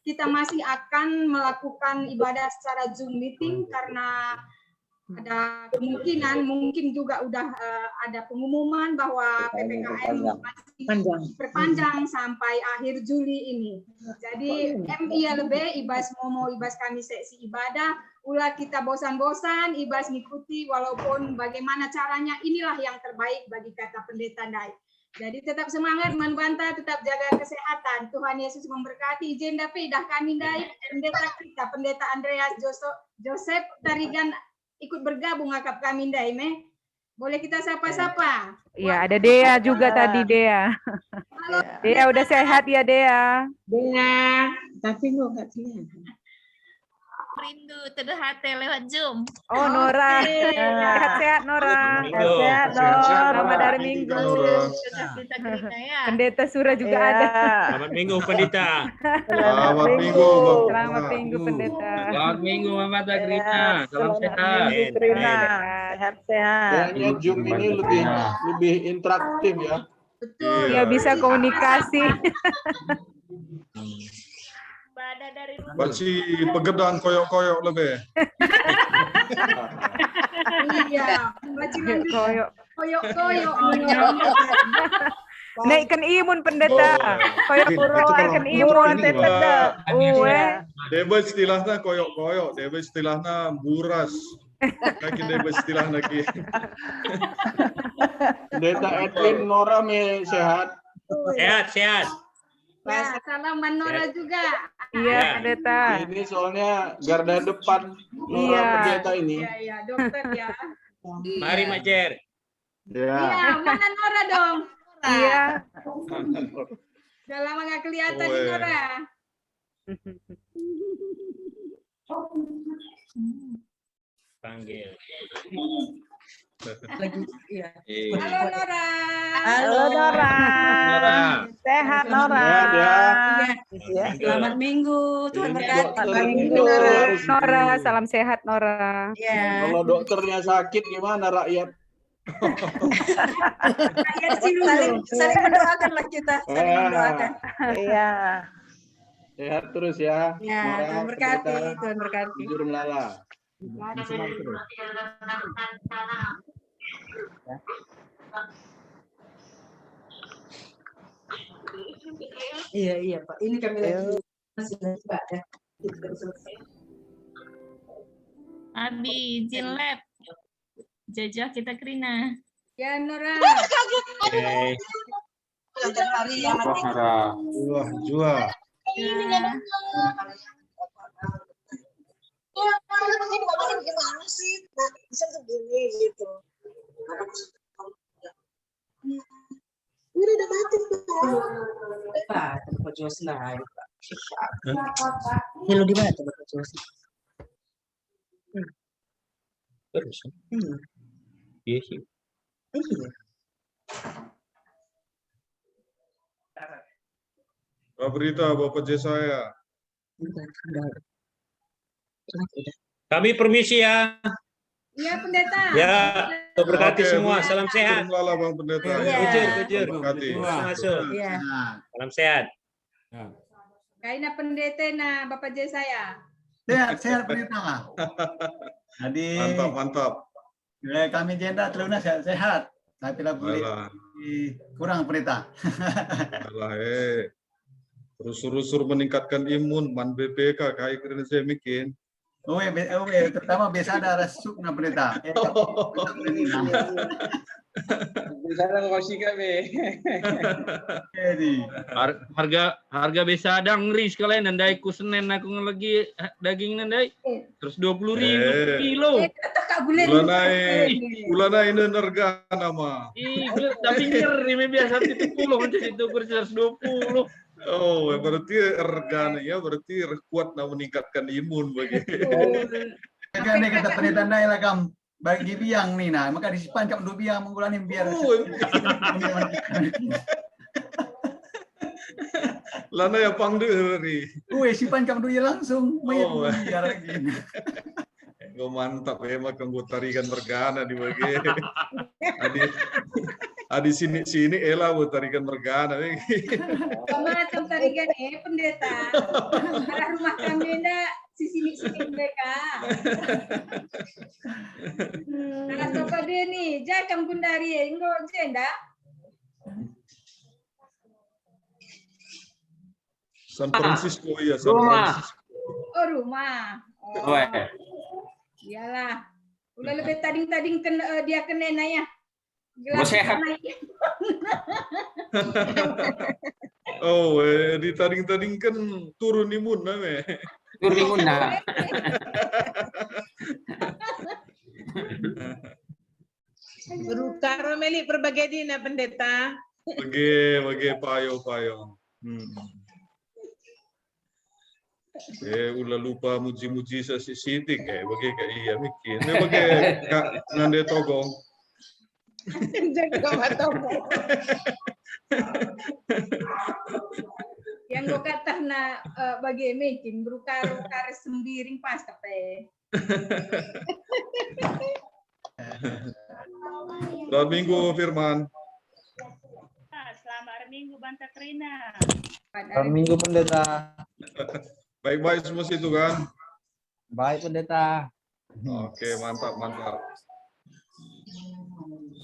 kita masih akan melakukan ibadah secara Zoom meeting karena ada kemungkinan mungkin juga udah ada pengumuman bahwa PPKM masih perpanjang sampai akhir Juli ini. Jadi MILB Ibas Momo Ibas kami seksi ibadah ulah kita bosan-bosan Ibas ngikuti walaupun bagaimana caranya inilah yang terbaik bagi kata pendeta Dai. Jadi tetap semangat manbanta, tetap jaga kesehatan. Tuhan Yesus memberkati. Izin dapat dah kami Dai pendeta kita pendeta Andreas Joseph Tarigan ikut bergabung akap kami Dai boleh kita sapa-sapa. Ya, ada Dea juga tadi Dea. Halo, Dea udah sehat ya Dea. Dea, tapi nggak kelihatan. Rindu terhati lewat Zoom. Oh, Nora. Sehat-sehat, Nora. Sehat, Selamat hari Minggu. Sudah kita Karina ya. Pendeta Surah juga ada. Selamat Minggu, Pendeta. Selamat Minggu, Bang. Selamat Minggu, Pendeta. Selamat Minggu, Mama Takrina. Salam sehat. Amin. Sehat-sehat. Kayaknya Zoom ini lebih interaktif ya. Betul. Ya, bisa komunikasi. Pada dari rumah. Baci pegedang koyok-koyok lebih. Iya. Baca lanjut. Koyok. Koyok-koyok. Naikkan imun, Pendeta. Koyok puro, naikkan imun. Deba istilahnya koyok-koyok, deba istilahnya buras. Kaki deba istilah lagi. Pendeta Edwin Nora sehat. Sehat. Ya, salam Manora juga. Iya, Pendeta. Ini soalnya garda depan Nora Iya. pendeta ini. Iya, dokter ya. Mari, Majer. Ya. Iya, mana Nora dong? Iya. Udah lama nggak kelihatan Oh, nih iya. Nora. Panggil. Halo Nora. Halo, Nora. Sehat, Nora. Selamat Minggu. Tuhan Ini berkati. dokter Minggu. harus Nora, salam sehat, Nora. Ya. Kalau dokternya sakit gimana rakyat? Saling mendoakanlah kita. Saling mendoakan. Iya. Sehat terus ya. Ya, Nora, Tuhan berkati. pendeta. Tuhan berkati. Jujur melala. Iya Pak. Ini kami lagi masih ada. Abi, izin lab. Jajah kita Karina. Ya Nora. Oke. Wah, jua. Hello di mana Bapak Josi? Terus. Iya sih. Apa berita Bapak Jesaya? Kami permisi ya. Iya pendeta. Ya, Tuhan berkati Oke, semua. Bu. Salam sehat. Jujur melala Bang Pendeta. Iya. Kujur. Berkati. Masuk. Iya. Salam sehat. Kaina pendeta na Bapak J saya. Sehat pendeta. Jadi Mantap. kami jenda teruna sehat. Tapi lah boleh Alah, kurang pendeta. alah, Rusur-rusur meningkatkan imun, man BPK kayak keren saya bikin. Terutama biasa ada resuk na pendeta. Jadi Harga biasa ada ngeri sekalian nandai ku Senen aku lagi daging nandai terus 20.000 kilo. Kak boleh. Ulana ini nerga nama. Tapi ngeri biasa 70 nanti itu kurang 120. Oh, berarti reganya berarti kuat na meningkatkan imun bagi. kan dia kata pendeta ndai lah kam bagi biang nih nah maka disipan kam du biang menggulani biar. Lana ya pangderi. Sipan kam du langsung Oh. biar lagi. Oh, mantap ya makan gue tarikan mergana di bagi. Adi sini Ela buat tarikan mergana. Macam tarikan pendeta. Arah rumah kami enggak sini mereka. Nah, Bapak dia nih, jakam kundari enggak jenda. San Francisco ya, San Rumah. Francisco. Oh, rumah. Oh. Iyalah. Udah lebih tading dia kena ya. Mau sehat. Oh, di tading kan turun imun name. Turun imun nah. Berukar Meli berbagai dina pendeta. Bagi payo. Ulah lupa muji-muji sesitik bagi kayak iya mikir. Bagi Kak Nande Togo. Jaga mata. Yang gue kata na bagi making berukar sembiring pas tapi. Selamat Minggu Firman. Selamat Minggu Banta Krina. Selamat Minggu Pendeta. Baik-baik semua situ kan? Baik Pendeta. Oke, mantap, mantap.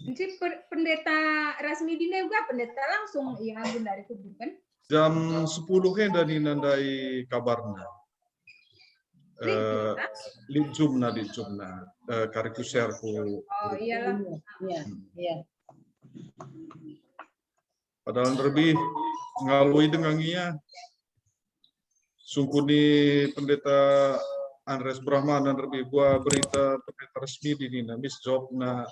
Jadi pendeta Rasmidi juga pendeta langsung yang ambil dari kubur kan? Jam 10 dari nandai kabarnya. Lijumna kariku share-ku. Oh iyalah. Iya. Padahal lebih ngalui dengan ia. Sungkuni pendeta Andres Brahman dan lebih gua berita pendeta resmi di Nina mis jobna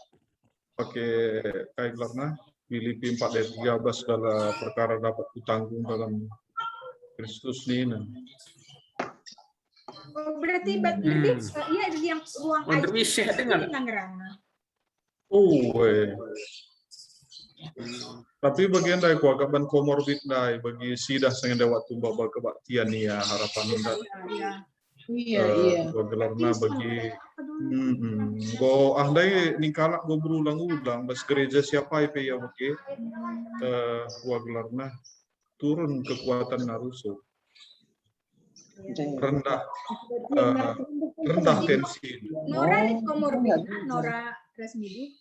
pakai kaitlarna Filipi 4:13 segala perkara dapat ditanggung dalam Kristus Nina. Oh, berarti lebih iya yang ruang Bisa dengar. Tapi bagian dari keagamaan komorbid dai bagi sidah sangat waktu bawa kebaktian ya harapan anda. Iya. Gelarna bagi go andai ningkalak go berulang-ulang bas gereja siapa ya bagi gelarna turun kekuatan naruso. Rendah tensi. Nora komorbid, Nora Rasmidi.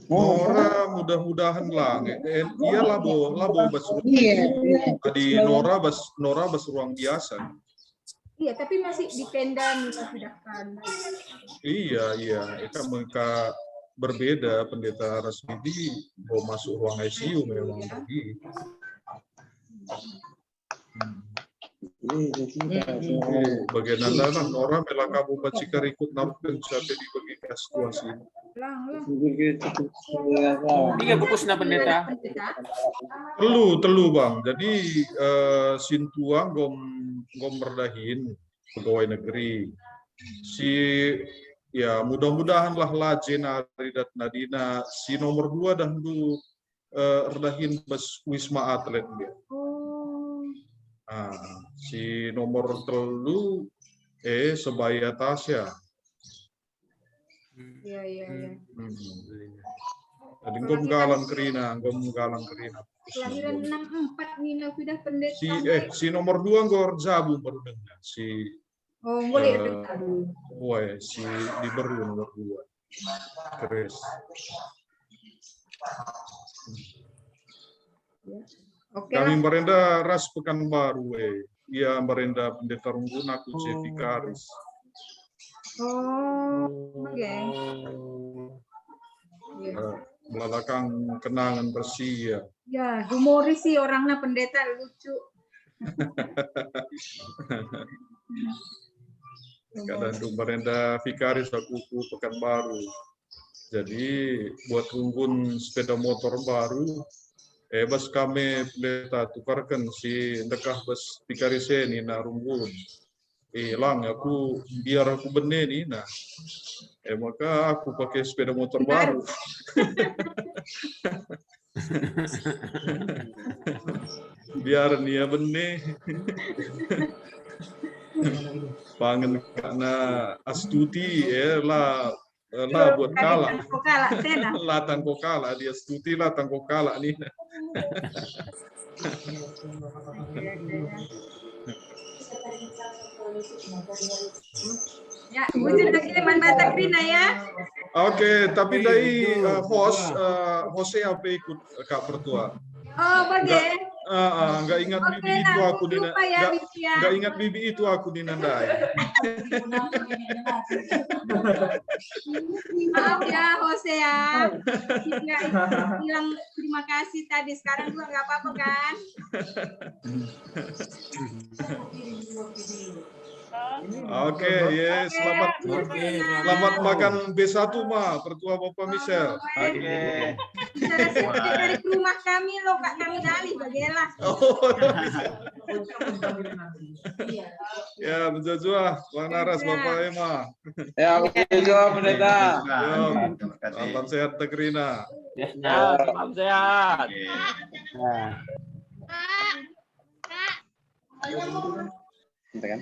Nora mudah-mudahan lah. Iya labo bas ruang. Tadi Nora bas ruang biasa. Iya, tapi masih di tenda dipindahkan. Iya. Itu mereka berbeda pendeta Rasmidi mau masuk ruang ICU memang pergi. Bagian anda lah Nora melakabu bacikar ikut narukan sampai di bagi situasi. Tiga bungkusnya pendeta. Telu bang. Jadi sintuang gom merdahin pegawai negeri. Ya mudah-mudahan lah lajen Aridat Nadina si nomor 2 dan dulu redahin bes Wisma Atlet dia. Si nomor 3 sebaya Tasya. Iya. Tadi gom galang kerina. Kelahiran 64 Nina sudah pendeta. Si nomor 2 gor Zabu baru dengar. Boleh si di Beru nomor 2. Kres. Kami merenda ras Pekanbaru Iya merenda pendeta Runggun aku Vikaris. Oke. Belakang kenangan bersih ya. Ya, humoris sih orangnya pendeta lucu. Kadang merenda Vikaris aku Pekanbaru. Jadi buat Runggun sepeda motor baru. Bas kami pendeta tukarkan si dekah bas Vikaris ini na Runggun. Lang aku biar aku benih nih nah. Maka aku pakai sepeda motor baru. Biar dia benih. Pangan karena Astuti lah buat kalah. Latan kokala dia Astuti latan kokala nih. Ya, wujud lagi Banta Krina ya. Oke, tapi dari Jose apa ikut Kak Pertua? Oh, bagus. Enggak ingat bibi itu aku di enggak ingat bibi itu aku di Nandai. Maaf ya Jose ya. Bilang terima kasih tadi, sekarang juga nggak apa-apa kan? Oke, ya selamat selamat makan B1 Ma, pertua Bapak Michelle. Oke. Dari rumah kami loh Kak, kami dari Bagela. Oh, ya, berjajah, Bang Naras, Bapak Ema. Ya, berjajah pendeta. Salam sehat Tekrina. Ya, salam sehat. Kita kan?